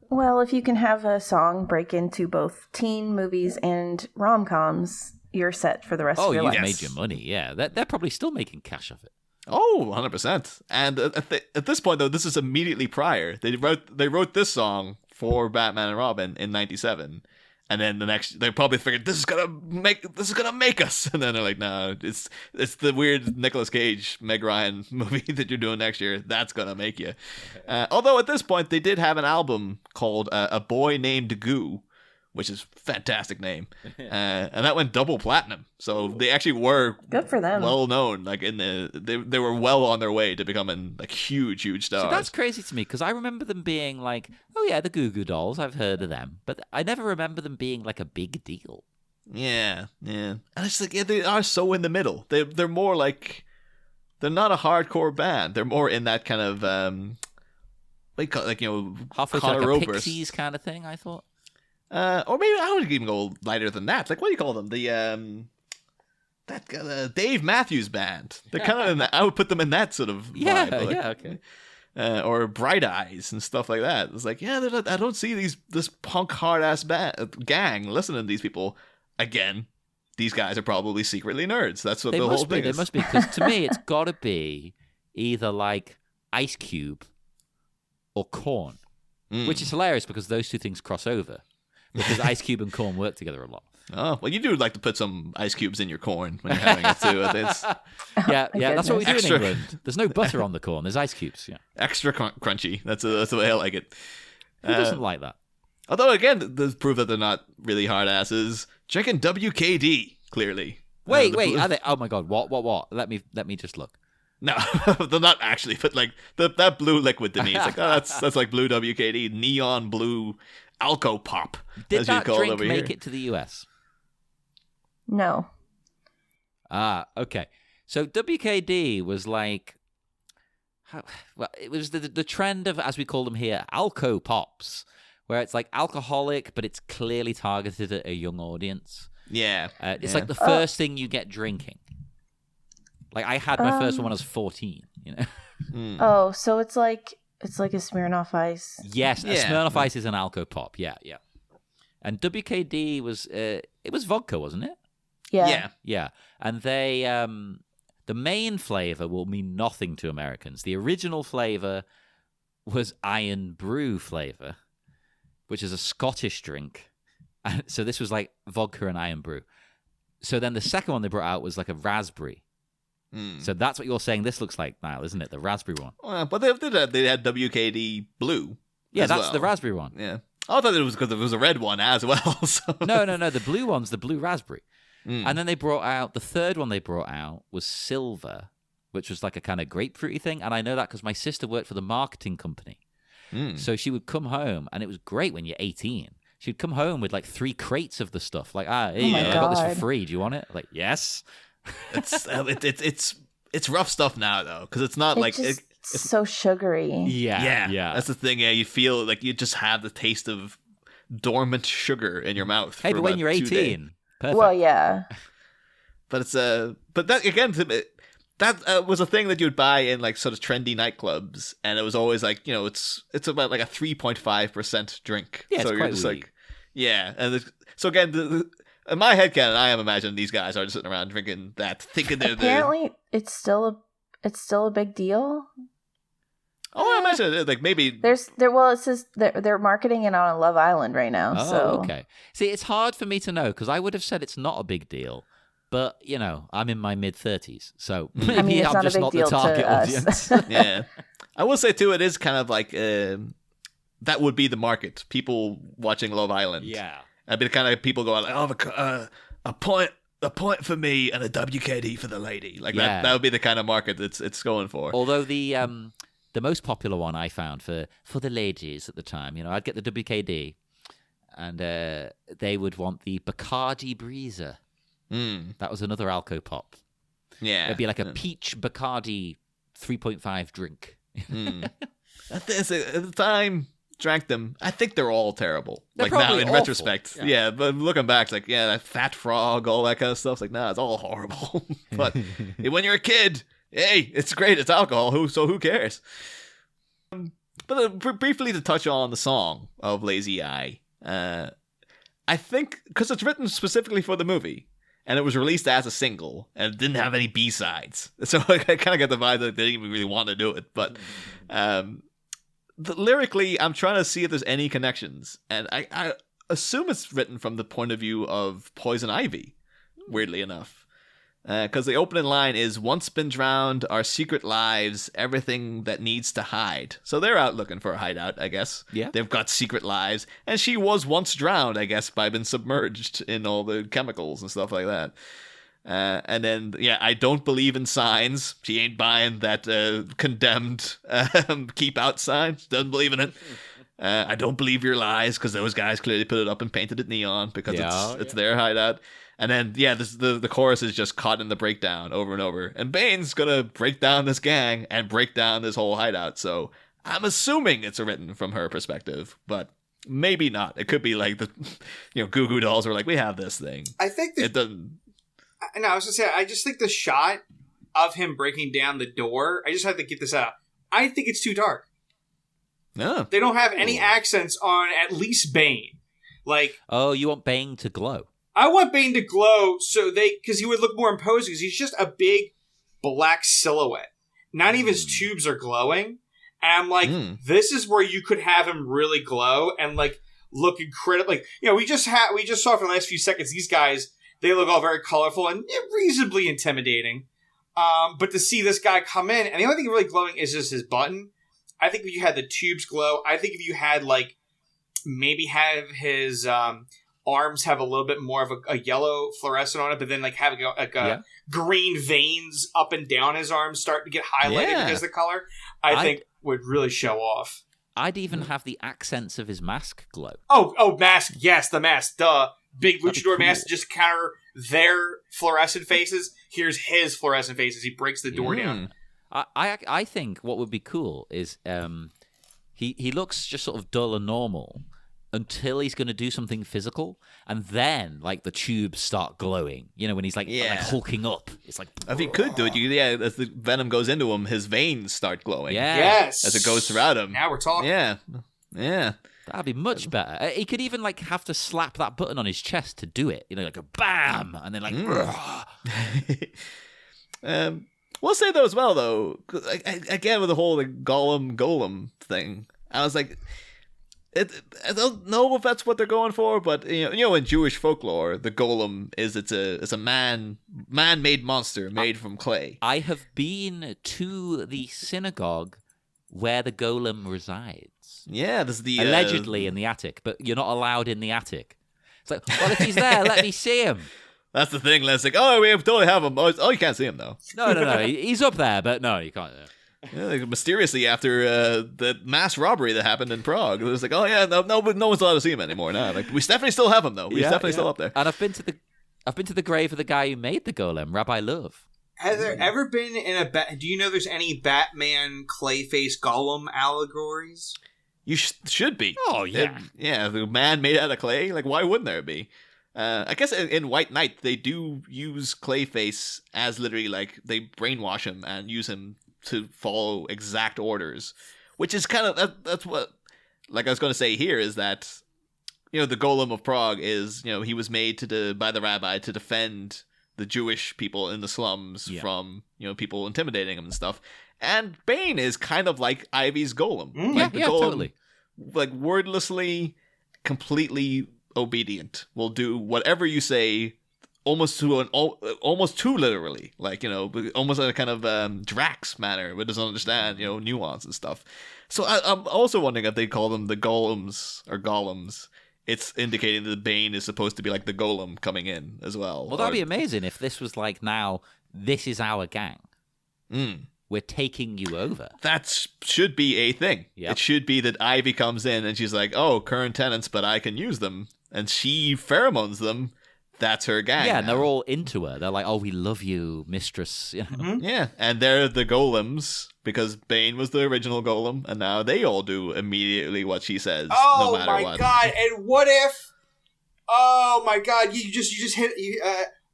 Speaker 1: Well, if you can have a song break into both teen movies and rom-coms, you're set for the rest of your life.
Speaker 3: Oh, you've made your money, yeah. They're probably still making cash off it.
Speaker 4: Oh, 100%. And at this point, though, this is immediately prior. They wrote this song for Batman and Robin in '97, and then they probably figured this is gonna make us. And then they're like, no, it's the weird Nicolas Cage, Meg Ryan movie that you're doing next year. That's gonna make you. Although at this point, they did have an album called "A Boy Named Goo," which is a fantastic name. And that went double platinum. So they actually were
Speaker 1: good for them.
Speaker 4: Well known. Like they were well on their way to becoming like huge stars.
Speaker 3: So that's crazy to me because I remember them being like, oh yeah, the Goo Goo Dolls, I've heard of them. But I never remember them being like a big deal.
Speaker 4: Yeah. And it's like, yeah, they are so in the middle. They're more like, they're not a hardcore band. They're more in that kind of,
Speaker 3: halfway to like a Pixies kind of thing, I thought.
Speaker 4: Or maybe I would even go lighter than that. Like, what do you call them? The that Dave Matthews Band. They're kind of I would put them in that sort of vibe.
Speaker 3: Okay.
Speaker 4: Or Bright Eyes and stuff like that. It's like, I don't see this punk hard ass gang listening to these people. Again, these guys are probably secretly nerds. That's what the whole thing is.
Speaker 3: They must be, because to me, it's got to be either like Ice Cube or Korn, which is hilarious because those two things cross over. Because Ice Cube and Korn work together a lot.
Speaker 4: Oh, well, you do like to put some ice cubes in your corn when you're having it too.
Speaker 3: Yeah, that's what we do in England. There's no butter on the corn. There's ice cubes. Yeah,
Speaker 4: extra crunchy. That's the way I like it.
Speaker 3: Who doesn't like that?
Speaker 4: Although, again, there's proof that they're not really hard asses. Checking WKD, clearly.
Speaker 3: Wait, are they? Oh my God, what? Let me just look.
Speaker 4: No, they're not actually, but like that blue liquid to me, it's like, oh, that's like blue WKD, neon blue Alco Pop.
Speaker 3: Did
Speaker 4: as
Speaker 3: that
Speaker 4: you call
Speaker 3: drink
Speaker 4: it over
Speaker 3: make
Speaker 4: here.
Speaker 3: it to the US?
Speaker 1: No.
Speaker 3: Okay. So WKD was like, it was the trend of, as we call them here, Alco Pops, where it's like alcoholic, but it's clearly targeted at a young audience.
Speaker 4: Yeah.
Speaker 3: It's like the first thing you get drinking. Like I had my first one when I was 14, you know?
Speaker 1: Oh, so it's like a Smirnoff Ice.
Speaker 3: Yes, a
Speaker 4: Yeah.
Speaker 3: Smirnoff Ice is an Alco Pop. Yeah. And WKD was, it was vodka, wasn't it?
Speaker 1: Yeah.
Speaker 3: Yeah. And they, the main flavor will mean nothing to Americans. The original flavor was Iron Brew flavor, which is a Scottish drink. And so this was like vodka and Iron Brew. So then the second one they brought out was like a raspberry. So that's what you're saying this looks like now, isn't it? The raspberry one.
Speaker 4: But they had WKD Blue.
Speaker 3: Yeah,
Speaker 4: as
Speaker 3: that's
Speaker 4: well.
Speaker 3: the raspberry one.
Speaker 4: Yeah. I thought it was because there was a red one as well. So.
Speaker 3: No. The blue one's the blue raspberry. And then they brought out, the third one they brought out was silver, which was like a kind of grapefruity thing. And I know that because my sister worked for the marketing company. So she would come home, and it was great when you're 18. She'd come home with like 3 crates of the stuff. Like, here you go, I got this for free. Do you want it? Like, yes.
Speaker 4: It's rough stuff now though, because it's not
Speaker 1: It's so sugary.
Speaker 3: Yeah.
Speaker 4: That's the thing. Yeah, you feel like you just have the taste of dormant sugar in your mouth.
Speaker 3: Hey,
Speaker 4: for
Speaker 3: but when
Speaker 4: about
Speaker 3: you're
Speaker 4: 2 days.
Speaker 3: 18, perfect.
Speaker 1: Well, yeah.
Speaker 4: But it's but that again, that was a thing that you'd buy in like sort of trendy nightclubs, and it was always like, you know, it's about like a 3.5% drink.
Speaker 3: Yeah,
Speaker 4: so
Speaker 3: it's
Speaker 4: you're
Speaker 3: quite
Speaker 4: just
Speaker 3: weak.
Speaker 4: like, yeah, and so again, in my head canon, I am imagining these guys are just sitting around drinking that, thinking they're
Speaker 1: Apparently, it's still a big deal.
Speaker 4: I imagine it, like maybe
Speaker 1: It says they're marketing it on Love Island right now.
Speaker 3: Oh,
Speaker 1: so
Speaker 3: okay. See, it's hard for me to know because I would have said it's not a big deal. But, you know, I'm in my mid-30s, so maybe
Speaker 1: I mean, it's
Speaker 3: I'm
Speaker 1: not a
Speaker 3: just
Speaker 1: big
Speaker 3: not the
Speaker 1: deal to
Speaker 3: target
Speaker 1: us.
Speaker 3: audience.
Speaker 4: yeah. I will say too, it is kind of like that would be the market. People watching Love Island.
Speaker 3: Yeah.
Speaker 4: I'd be the kind of people going like, oh, a point for me and a WKD for the lady. Like
Speaker 3: Yeah.
Speaker 4: that would be the kind of market it's going for.
Speaker 3: Although the most popular one I found for the ladies at the time, you know, I'd get the WKD, and they would want the Bacardi Breezer. That was another Alco Pop.
Speaker 4: Yeah.
Speaker 3: It'd be like a peach Bacardi 3.5 drink.
Speaker 4: At the time, drank them. I think they're all terrible.
Speaker 3: They're
Speaker 4: like now,
Speaker 3: probably
Speaker 4: in
Speaker 3: awful.
Speaker 4: retrospect. Yeah, but looking back, it's like, yeah, that fat frog, all that kind of stuff. It's like, nah, it's all horrible. But when you're a kid, hey, it's great. It's alcohol. Who cares? But briefly to touch on the song of Lazy Eye, I think because it's written specifically for the movie, and it was released as a single, and it didn't have any B-sides. So I kind of get the vibe that they didn't even really want to do it. But lyrically, I'm trying to see if there's any connections. And I assume it's written from the point of view of Poison Ivy, weirdly enough. Because the opening line is, once been drowned, our secret lives, everything that needs to hide. So they're out looking for a hideout, I guess.
Speaker 3: Yeah.
Speaker 4: They've got secret lives. And she was once drowned, I guess, by being submerged in all the chemicals and stuff like that. And then, yeah, I don't believe in signs. She ain't buying that condemned keep out sign. She doesn't believe in it. I don't believe your lies, because those guys clearly put it up and painted it neon because it's their hideout. And then, yeah, the chorus is just caught in the breakdown over and over. And Bane's gonna break down this gang and break down this whole hideout. So I'm assuming it's written from her perspective, but maybe not. It could be like the, Goo Goo Dolls were like, we have this thing.
Speaker 5: I think
Speaker 4: It doesn't.
Speaker 5: No, I was gonna say, I just think the shot of him breaking down the door, I just have to get this out. I think it's too dark.
Speaker 4: No.
Speaker 5: They don't have any accents on at least Bane. Like,
Speaker 3: Oh, you want Bane to glow?
Speaker 5: I want Bane to glow because he would look more imposing because he's just a big black silhouette. Not even his tubes are glowing. And I'm like, this is where you could have him really glow and like look incredible. Like, we just saw for the last few seconds, these guys, they look all very colorful and reasonably intimidating. But to see this guy come in, and the only thing really glowing is just his button. I think if you had the tubes glow, I think if you had like maybe have his arms have a little bit more of a yellow fluorescent on it, but then like have green veins up and down his arms start to get highlighted because of the color, I think would really show off.
Speaker 3: I'd even have the accents of his mask glow.
Speaker 5: Oh, mask. Yes, the mask. Duh. Big luchador
Speaker 3: cool.
Speaker 5: mask to just counter their fluorescent faces. Here's his fluorescent faces. He breaks the door down.
Speaker 3: I think what would be cool is he looks just sort of dull and normal until he's going to do something physical, and then like the tubes start glowing. When he's like hulking up, it's like
Speaker 4: if he could do it, as the venom goes into him, his veins start glowing.
Speaker 5: Yes,
Speaker 4: as it goes throughout him.
Speaker 5: Now we're talking.
Speaker 4: Yeah.
Speaker 3: That'd be much better. He could even like have to slap that button on his chest to do it. Like a bam, and then like.
Speaker 4: We'll say though as well though, again with the whole like golem thing, I was like, I don't know if that's what they're going for, but in Jewish folklore, the golem is it's a man-made monster made from clay.
Speaker 3: I have been to the synagogue where the golem resides.
Speaker 4: Yeah, this is the
Speaker 3: allegedly in the attic, but you're not allowed in the attic. It's like, well, if he's there, let me see him.
Speaker 4: That's the thing. Let's like, we totally have him. Oh, you can't see him though.
Speaker 3: No, he's up there, but no, you can't.
Speaker 4: Yeah, like, mysteriously after the mass robbery that happened in Prague, it was like, no one's allowed to see him anymore. Now, like, we definitely still have him though. He's definitely still up there.
Speaker 3: And I've been to the grave of the guy who made the golem, Rabbi Love.
Speaker 5: Has there ever been do you know there's any Batman Clayface Golem allegories?
Speaker 4: You should be.
Speaker 3: Oh yeah,
Speaker 4: the man made out of clay. Like, why wouldn't there be? I guess in White Knight they do use Clayface as literally like they brainwash him and use him to follow exact orders, which is kind of that's what like I was going to say here is that the Golem of Prague is he was made by the rabbi to defend the Jewish people in the slums from people intimidating him and stuff, and Bane is kind of like Ivy's Golem. Like the Golem, totally. Like wordlessly, completely obedient, will do whatever you say, almost too literally, like almost in a kind of Drax manner, but doesn't understand nuance and stuff. So I'm also wondering if they call them the golems or golems. It's indicating that Bane is supposed to be like the golem coming in as well.
Speaker 3: Well, that'd be amazing if this was like, now this is our gang. We're taking you over.
Speaker 4: That should be a thing. Yep. It should be that Ivy comes in and she's like, oh, current tenants, but I can use them. And she pheromones them. That's her gang.
Speaker 3: Yeah, and they're all into her. They're like, oh, we love you, mistress.
Speaker 4: Yeah, and they're the golems because Bane was the original golem, and now they all do immediately what she says, no matter what. Oh my
Speaker 5: god! And what if? Oh my god! You just hit.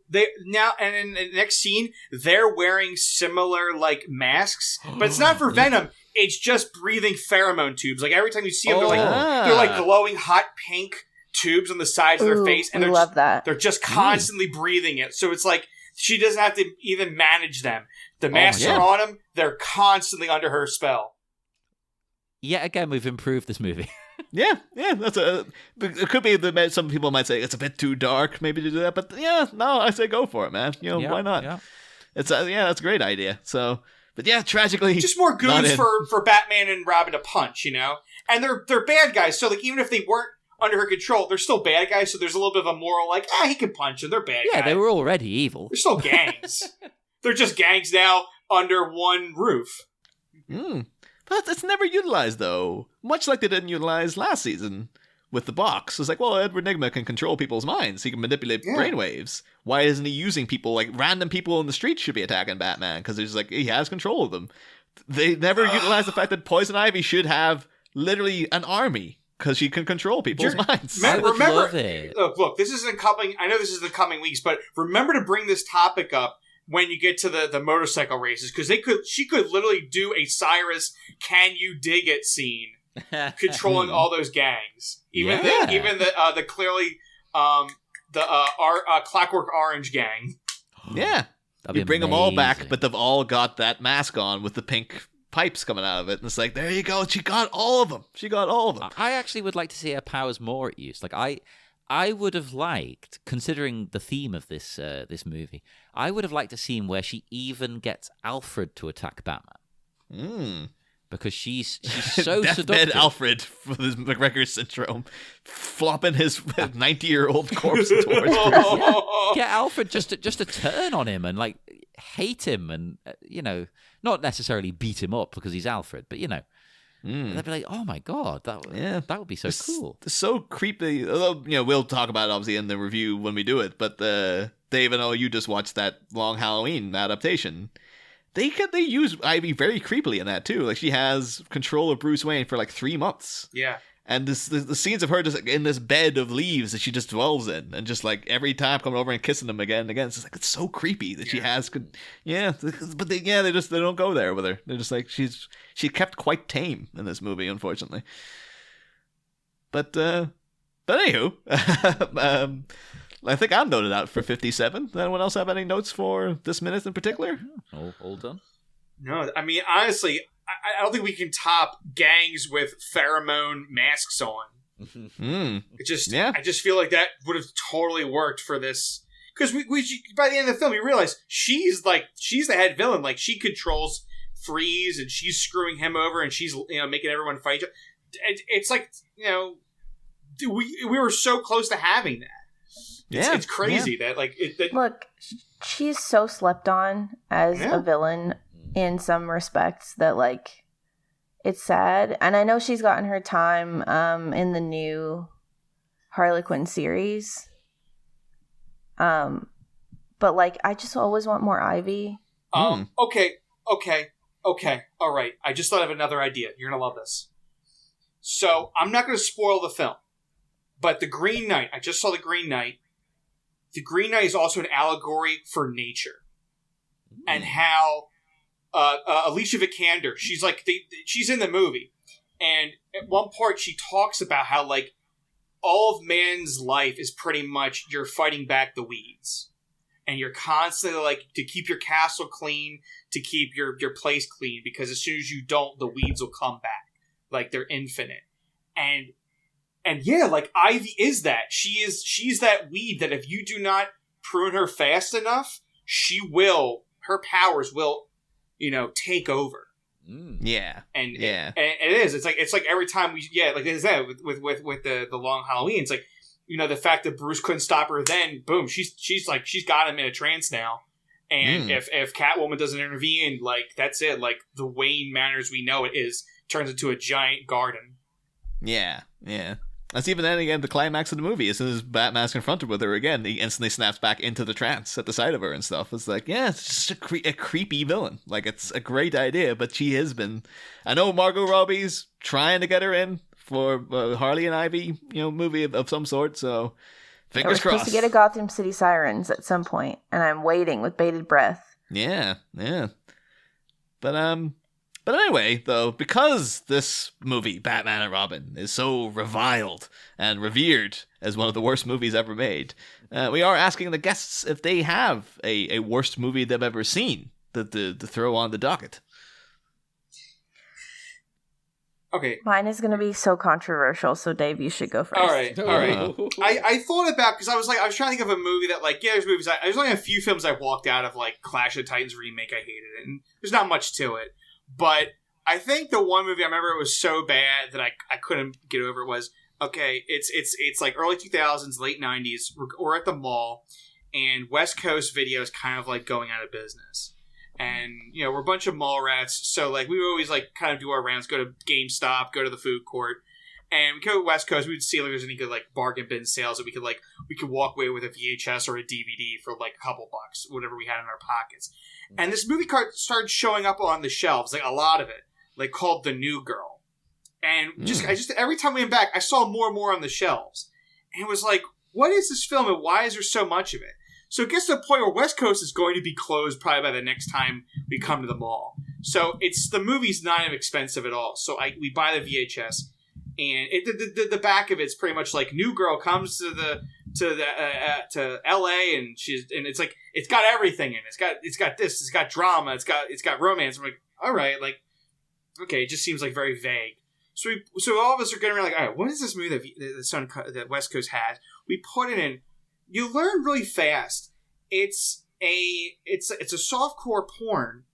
Speaker 5: They now and in the next scene they're wearing similar like masks, but it's not for venom. It's just breathing pheromone tubes. Like every time you see them, they're like glowing hot pink tubes on the sides of their face, and
Speaker 1: love that.
Speaker 5: They're just constantly breathing it. So it's like she doesn't have to even manage them. The masks are on them. They're constantly under her spell.
Speaker 3: Yet again, we've improved this movie.
Speaker 4: Yeah, it could be that some people might say it's a bit too dark maybe to do that, but I say go for it, man. Why not? Yeah. It's that's a great idea. So, but tragically,
Speaker 5: just more goons for Batman and Robin to punch, and they're bad guys. So like even if they weren't under her control, they're still bad guys. So there's a little bit of a moral like, he can punch them. They're bad guys.
Speaker 3: Yeah, they were already evil.
Speaker 5: They're still gangs. They're just gangs now under one roof.
Speaker 4: But it's never utilized, though. Much like they didn't utilize last season with the box. It's like, well, Edward Nygma can control people's minds. He can manipulate brainwaves. Why isn't he using people, like random people in the street should be attacking Batman? Because he's like, he has control of them. They never utilize the fact that Poison Ivy should have literally an army because she can control people's minds.
Speaker 3: I would
Speaker 5: remember,
Speaker 3: love it.
Speaker 5: Look, this isn't coming. I know this is the coming weeks, but remember to bring this topic up when you get to the motorcycle races, because she could literally do a Cyrus "Can you dig it" scene, controlling all those gangs, even the clearly Clockwork Orange gang.
Speaker 4: Yeah, you bring them all back, but they've all got that mask on with the pink pipes coming out of it, and it's like, there you go, she got all of them. I
Speaker 3: actually would like to see her powers more at use. Like I would have liked, considering the theme of this movie, I would have liked a scene where she even gets Alfred to attack Batman. Because she's so
Speaker 4: deathbed
Speaker 3: seductive.
Speaker 4: Alfred with his McGregor syndrome, flopping his 90-year-old corpse towards Bruce.
Speaker 3: Get Alfred just to turn on him and like hate him, and not necessarily beat him up because he's Alfred, but they'd be like, oh my god, that would be so cool.
Speaker 4: It's so creepy. Although we'll talk about it obviously in the review when we do it. But Dave, I know you just watched that Long Halloween adaptation. They use Ivy very creepily in that too. Like, she has control of Bruce Wayne for like 3 months.
Speaker 5: Yeah.
Speaker 4: And the scenes of her just in this bed of leaves that she just dwells in, and just like every time coming over and kissing them again and again, it's just like, it's so creepy that she has. But they don't go there with her. They're just like, she kept quite tame in this movie, unfortunately. But anywho, I think I'm noted out for 57. Does anyone else have any notes for this minute in particular?
Speaker 3: All done.
Speaker 5: No, I mean, honestly, I don't think we can top gangs with pheromone masks on. I just feel like that would have totally worked for this, because we by the end of the film you realize she's the head villain. Like, she controls Freeze, and she's screwing him over, and she's making everyone fight each other. It's like, we were so close to having that. It's crazy that
Speaker 1: look, she's so slept on as a villain in some respects that like it's sad. And I know she's gotten her time in the new Harley Quinn series. But like, I just always want more Ivy.
Speaker 5: Okay. All right. I just thought of another idea. You're gonna love this. So I'm not gonna spoil the film, but the Green Knight. I just saw the Green Knight. The Green Knight is also an allegory for nature, and how Alicia Vikander, she's in the movie, and at one part she talks about how like all of man's life is pretty much you're fighting back the weeds, and you're constantly like to keep your castle clean, to keep your place clean, because as soon as you don't, the weeds will come back, like they're infinite. And yeah, like Ivy is that. She's that weed that if you do not prune her fast enough, her powers will, take over.
Speaker 4: Yeah.
Speaker 5: And it is. It's like every time like there's that with the Long Halloween. It's like, the fact that Bruce couldn't stop her then, boom, she's got him in a trance now. And if Catwoman doesn't intervene, like that's it. Like the Wayne Manor as we know it turns into a giant garden.
Speaker 4: Yeah. That's even then again the climax of the movie. As soon as Batman's confronted with her again, he instantly snaps back into the trance at the sight of her and stuff. It's like, it's just a creepy villain. Like, it's a great idea, but she has been. I know Margot Robbie's trying to get her in for Harley and Ivy, movie of some sort. So fingers crossed.
Speaker 1: We're supposed to get a Gotham City Sirens at some point, and I'm waiting with bated breath.
Speaker 4: Yeah. But anyway, though, because this movie, Batman and Robin, is so reviled and revered as one of the worst movies ever made, we are asking the guests if they have a worst movie they've ever seen to throw on the docket.
Speaker 5: Okay.
Speaker 1: Mine is going to be so controversial, so Dave, you should go first.
Speaker 5: All right. I thought about, because I was trying to think of a movie that, like, there's movies, there's only a few films I walked out of, like, Clash of Titans remake, I hated it, and there's not much to it. But I think the one movie I remember it was so bad that I couldn't get over it was, okay, it's like early 2000s, late 90s. We're at the mall, and West Coast Video is kind of like going out of business. And, we're a bunch of mall rats, so like we would always like kind of do our rounds, go to GameStop, go to the food court, and we go to West Coast. We would see if there's any good like bargain bin sales that we could walk away with a VHS or a DVD for like a couple bucks, whatever we had in our pockets. And this movie card started showing up on the shelves, like a lot of it, like called The New Girl. And I just every time we went back, I saw more and more on the shelves. And it was like, what is this film and why is there so much of it? So it gets to the point where West Coast is going to be closed probably by the next time we come to the mall. So the movie's not even expensive at all. So we buy the VHS, and the back of it's pretty much like New Girl comes to LA, and it's like it's got everything in it. It's got this, it's got drama, it's got romance. I'm like, all right, like okay, it just seems like very vague. So all of us are getting around like, all right, what is this movie that West Coast has? We put it in. You learn really fast. It's a softcore porn,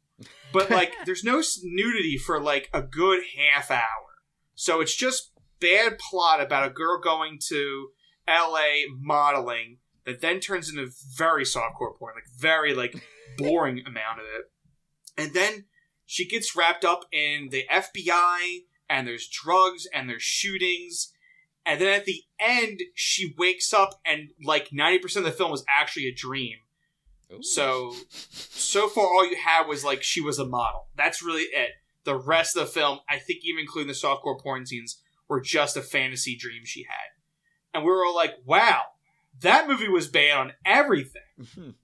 Speaker 5: but like there's no nudity for like a good half hour. So it's just bad plot about a girl going to LA modeling that then turns into very softcore porn, like very like boring amount of it. And then she gets wrapped up in the FBI, and there's drugs and there's shootings. And then at the end, she wakes up and like 90% of the film was actually a dream. Ooh. So far all you had was like she was a model. That's really it. The rest of the film, I think even including the softcore porn scenes, were just a fantasy dream she had. And we were all like, wow, that movie was bad on everything. And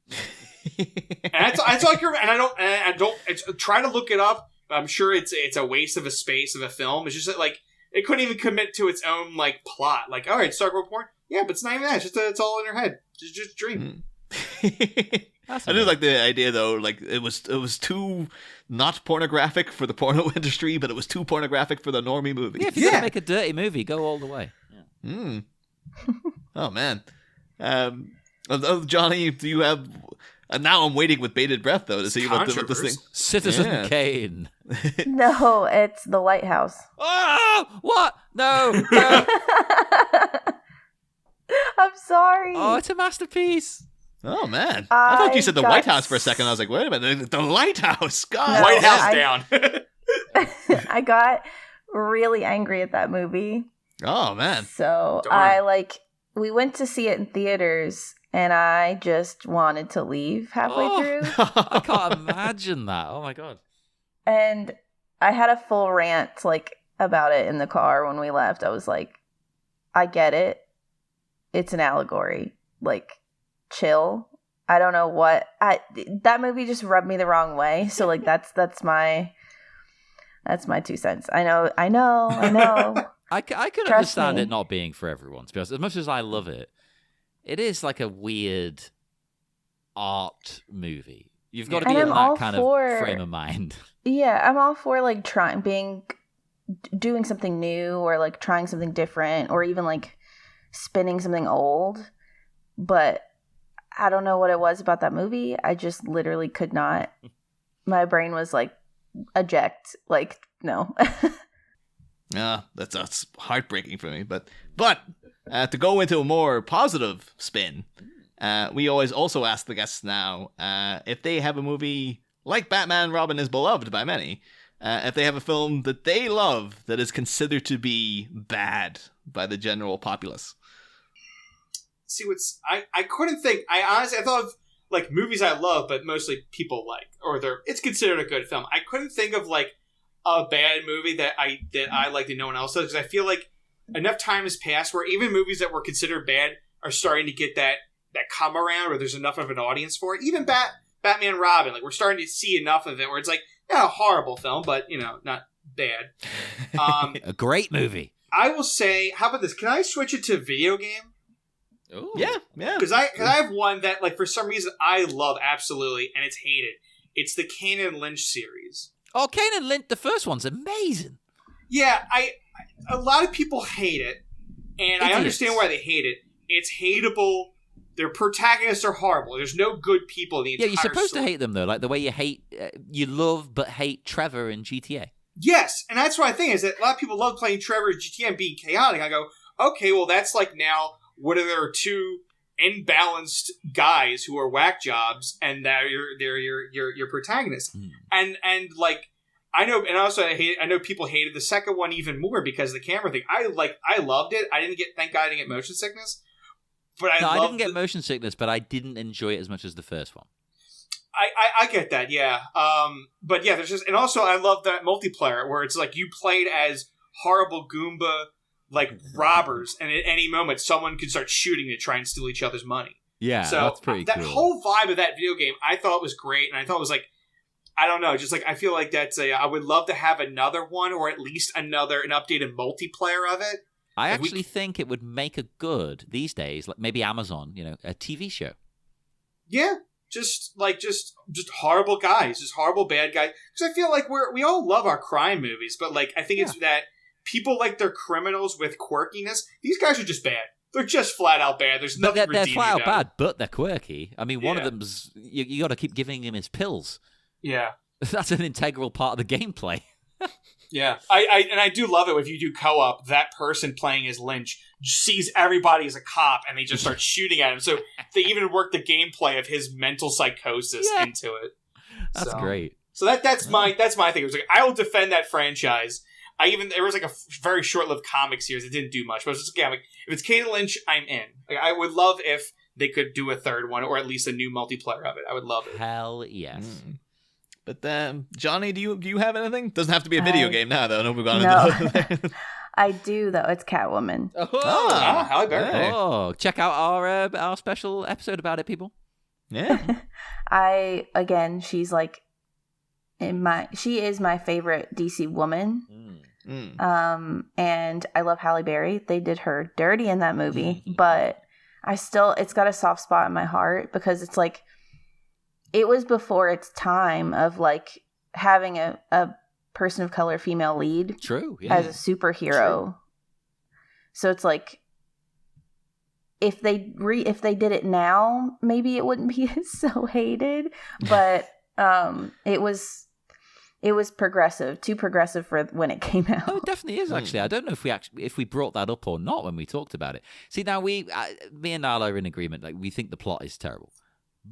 Speaker 5: that's all I don't try to look it up. I'm sure it's a waste of a space of a film. It's just that, like, it couldn't even commit to its own like plot. Like, all right, softcore porn, yeah, but it's not even that. It's all in her head. It's just a dream.
Speaker 4: I do like the idea though. Like it was too not pornographic for the porno industry, but it was too pornographic for the normie movie.
Speaker 3: Yeah, if you're gonna make a dirty movie, go all the way.
Speaker 4: Yeah. Oh man. Johnny, do you have? Now I'm waiting with bated breath though to see what this thing.
Speaker 3: Citizen Kane.
Speaker 1: No, it's The Lighthouse.
Speaker 3: Oh, what? No.
Speaker 1: I'm sorry.
Speaker 3: Oh, it's a masterpiece.
Speaker 4: Oh man, I thought you said the White House for a second. I was like, wait a minute, the Lighthouse. God,
Speaker 5: no, White House down.
Speaker 1: I got really angry at that movie.
Speaker 4: Oh man.
Speaker 1: So we went to see it in theaters, and I just wanted to leave halfway through.
Speaker 3: I can't imagine that. Oh my god.
Speaker 1: And I had a full rant about it in the car when we left. I was like, I get it. It's an allegory. Chill. I don't know what that movie just rubbed me the wrong way. So that's my 2 cents. I know.
Speaker 3: I could understand it not being for everyone, to be honest. As much as I love it, it is like a weird art movie. You've got to be in that kind of frame of mind.
Speaker 1: Yeah, I'm all for doing something new, or trying something different, or even spinning something old. But I don't know what it was about that movie. I just literally could not. My brain was eject. No.
Speaker 4: Yeah, that's heartbreaking for me. But to go into a more positive spin, we always also ask the guests now if they have a movie like Batman Robin is beloved by many, if they have a film that they love that is considered to be bad by the general populace.
Speaker 5: See, I couldn't think. I honestly thought of movies I love, but mostly people like, or it's considered a good film. I couldn't think of a bad movie that I like that no one else does, because I feel like enough time has passed where even movies that were considered bad are starting to get that come around where there's enough of an audience for it. Even Batman Robin, we're starting to see enough of it where it's not a horrible film, but not bad.
Speaker 3: A great movie.
Speaker 5: I will say, how about this? Can I switch it to video game?
Speaker 3: Ooh.
Speaker 5: Yeah. Because I have one that for some reason I love absolutely, and it's hated. It's the Kane and Lynch series.
Speaker 3: Oh, Kane and Lynch, the first one's amazing.
Speaker 5: Yeah, a lot of people hate it, and I understand why they hate it. It's hateable. Their protagonists are horrible. There's no good people in the entire
Speaker 3: Yeah, you're supposed
Speaker 5: story.
Speaker 3: to hate them, though, the way you love but hate Trevor in GTA.
Speaker 5: Yes, and that's what I think, is that a lot of people love playing Trevor in GTA and being chaotic. I go, okay, well, that's now, what are there two imbalanced guys who are whack jobs, and they're your protagonists. And I know, and also I know people hated the second one even more because of the camera thing. I loved it. Thank God I didn't get motion sickness. But I
Speaker 3: didn't get motion sickness, but I didn't enjoy it as much as the first one.
Speaker 5: I get that, yeah. But yeah, there's and also I love that multiplayer where it's you played as horrible Goomba like robbers, and at any moment someone could start shooting to try and steal each other's money.
Speaker 3: Yeah,
Speaker 5: so
Speaker 3: that's pretty
Speaker 5: that
Speaker 3: cool.
Speaker 5: whole vibe of that video game, I thought was great, and I thought it was like, I don't know, just like I feel like that's I would love to have another one, or at least an updated multiplayer of it.
Speaker 3: I actually think it would make a good these days, like maybe Amazon, a TV show.
Speaker 5: Yeah, just horrible guys, just horrible bad guys. Because I feel like we all love our crime movies, but like I think it's that people like their criminals with quirkiness. These guys are just bad. They're just flat out bad. There's nothing redeeming.
Speaker 3: They're flat out
Speaker 5: about
Speaker 3: bad, but they're quirky. I mean, one of them's you got to keep giving him his pills.
Speaker 5: Yeah,
Speaker 3: that's an integral part of the gameplay.
Speaker 5: Yeah, I do love it if you do co-op. That person playing as Lynch sees everybody as a cop, and they just start shooting at him. So they even work the gameplay of his mental psychosis into it.
Speaker 3: That's great.
Speaker 5: So that's my thing. It was like, I will defend that franchise. There was like a very short-lived comic series that didn't do much, but it was just like, if it's Kane Lynch, I'm in. Like, I would love if they could do a third one, or at least a new multiplayer of it. I would love it.
Speaker 3: Hell yes.
Speaker 4: But Johnny, do you have anything? Doesn't have to be a video game now, though. No, we've gone
Speaker 1: No.
Speaker 4: into
Speaker 1: I do, though. It's Catwoman.
Speaker 5: Halle Berry.
Speaker 4: Hey.
Speaker 3: Oh, check out our special episode about it, people.
Speaker 4: Yeah.
Speaker 1: She's like she is my favorite DC woman. And I love Halle Berry. They did her dirty in that movie, but it's got a soft spot in my heart because it's like, it was before its time of like having a person of color female lead.
Speaker 3: True. Yeah.
Speaker 1: As a superhero. True. So it's like, if they did it now, maybe it wouldn't be so hated, but it was progressive, too progressive for when it came out.
Speaker 3: Oh, it definitely is, actually. I don't know if we brought that up or not when we talked about it. See, now me and Nala are in agreement. Like, we think the plot is terrible,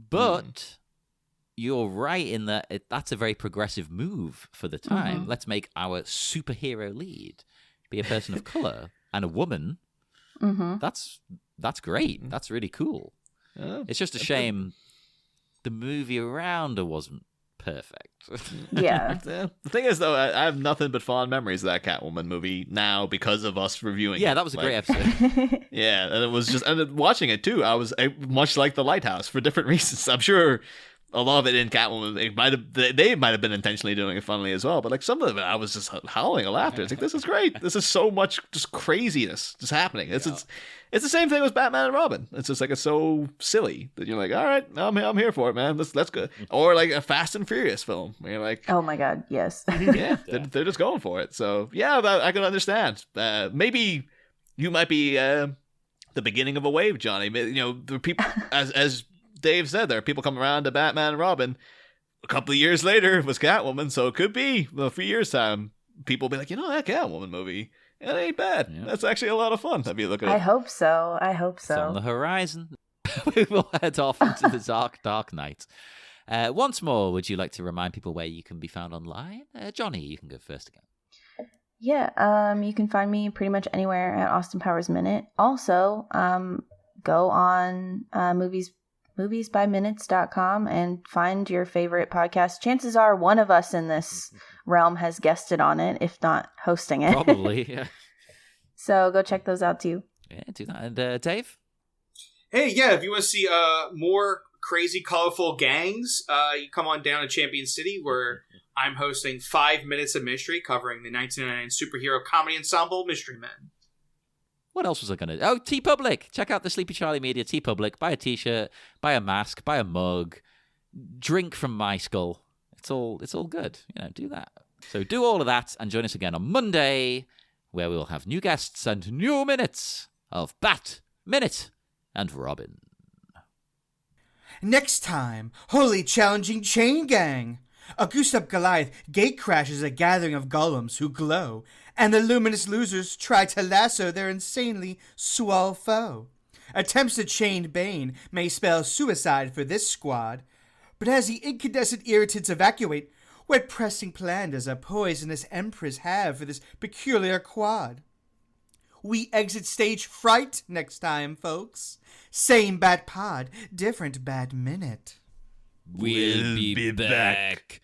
Speaker 3: but you're right in that that's a very progressive move for the time. Let's make our superhero lead be a person of color and a woman. That's great. That's really cool. It's just a shame the movie around her wasn't perfect.
Speaker 1: Yeah.
Speaker 4: The thing is, though, I have nothing but fond memories of that Catwoman movie now because of us reviewing it.
Speaker 3: Yeah, that was a great episode.
Speaker 4: Yeah, and it was just, and watching it too, I was much like The Lighthouse for different reasons. I'm sure a lot of it in Catwoman, they might have been intentionally doing it funnily as well, but like some of it, I was just howling of laughter. It's like, this is great. This is so much just craziness just happening. It's the same thing with Batman and Robin. It's just like, it's so silly that you're like, all right, I'm here for it, man. That's good. Or like a Fast and Furious film where you're like,
Speaker 1: oh my god, yes.
Speaker 4: Yeah, they're just going for it. So yeah, I can understand. Maybe you might be the beginning of a wave, Johnny. The people as Dave said, there are people coming around to Batman and Robin. A couple of years later, it was Catwoman, so it could be a few years' time. People will be like, that Catwoman movie, it ain't bad. Yeah. That's actually a lot of fun. If you look at it.
Speaker 1: I hope so.
Speaker 3: It's on the horizon. We will head off into the dark night. Once more, would you like to remind people where you can be found online? Johnny, you can go first again.
Speaker 1: Yeah, you can find me pretty much anywhere at Austin Powers Minute. Also, go on moviesbyminutes.com and find your favorite podcast. Chances are one of us in this realm has guested on it, if not hosting it.
Speaker 3: Probably, yeah.
Speaker 1: So go check those out too.
Speaker 3: Yeah, do that. And Dave?
Speaker 5: Hey, yeah, if you want to see more crazy, colorful gangs, you come on down to Champion City, where I'm hosting 5 Minutes of Mystery, covering the 1999 superhero comedy ensemble Mystery Men.
Speaker 3: What else was I going to do? Oh, TeePublic. Check out the Sleepy Charlie Media TeePublic. Buy a t-shirt, buy a mask, buy a mug, drink from my skull. It's all good. Do that. So do all of that and join us again on Monday, where we will have new guests and new minutes of Bat, Minute, and Robin.
Speaker 6: Next time, Holy Challenging Chain Gang. A goosed-up Goliath gate crashes a gathering of golems who glow, and the luminous losers try to lasso their insanely swole foe. Attempts to chain Bane may spell suicide for this squad, but as the incandescent irritants evacuate, what pressing plan does a poisonous empress have for this peculiar quad? We exit stage fright next time, folks. Same Bat Pod, different Bat Minute.
Speaker 3: We'll be back.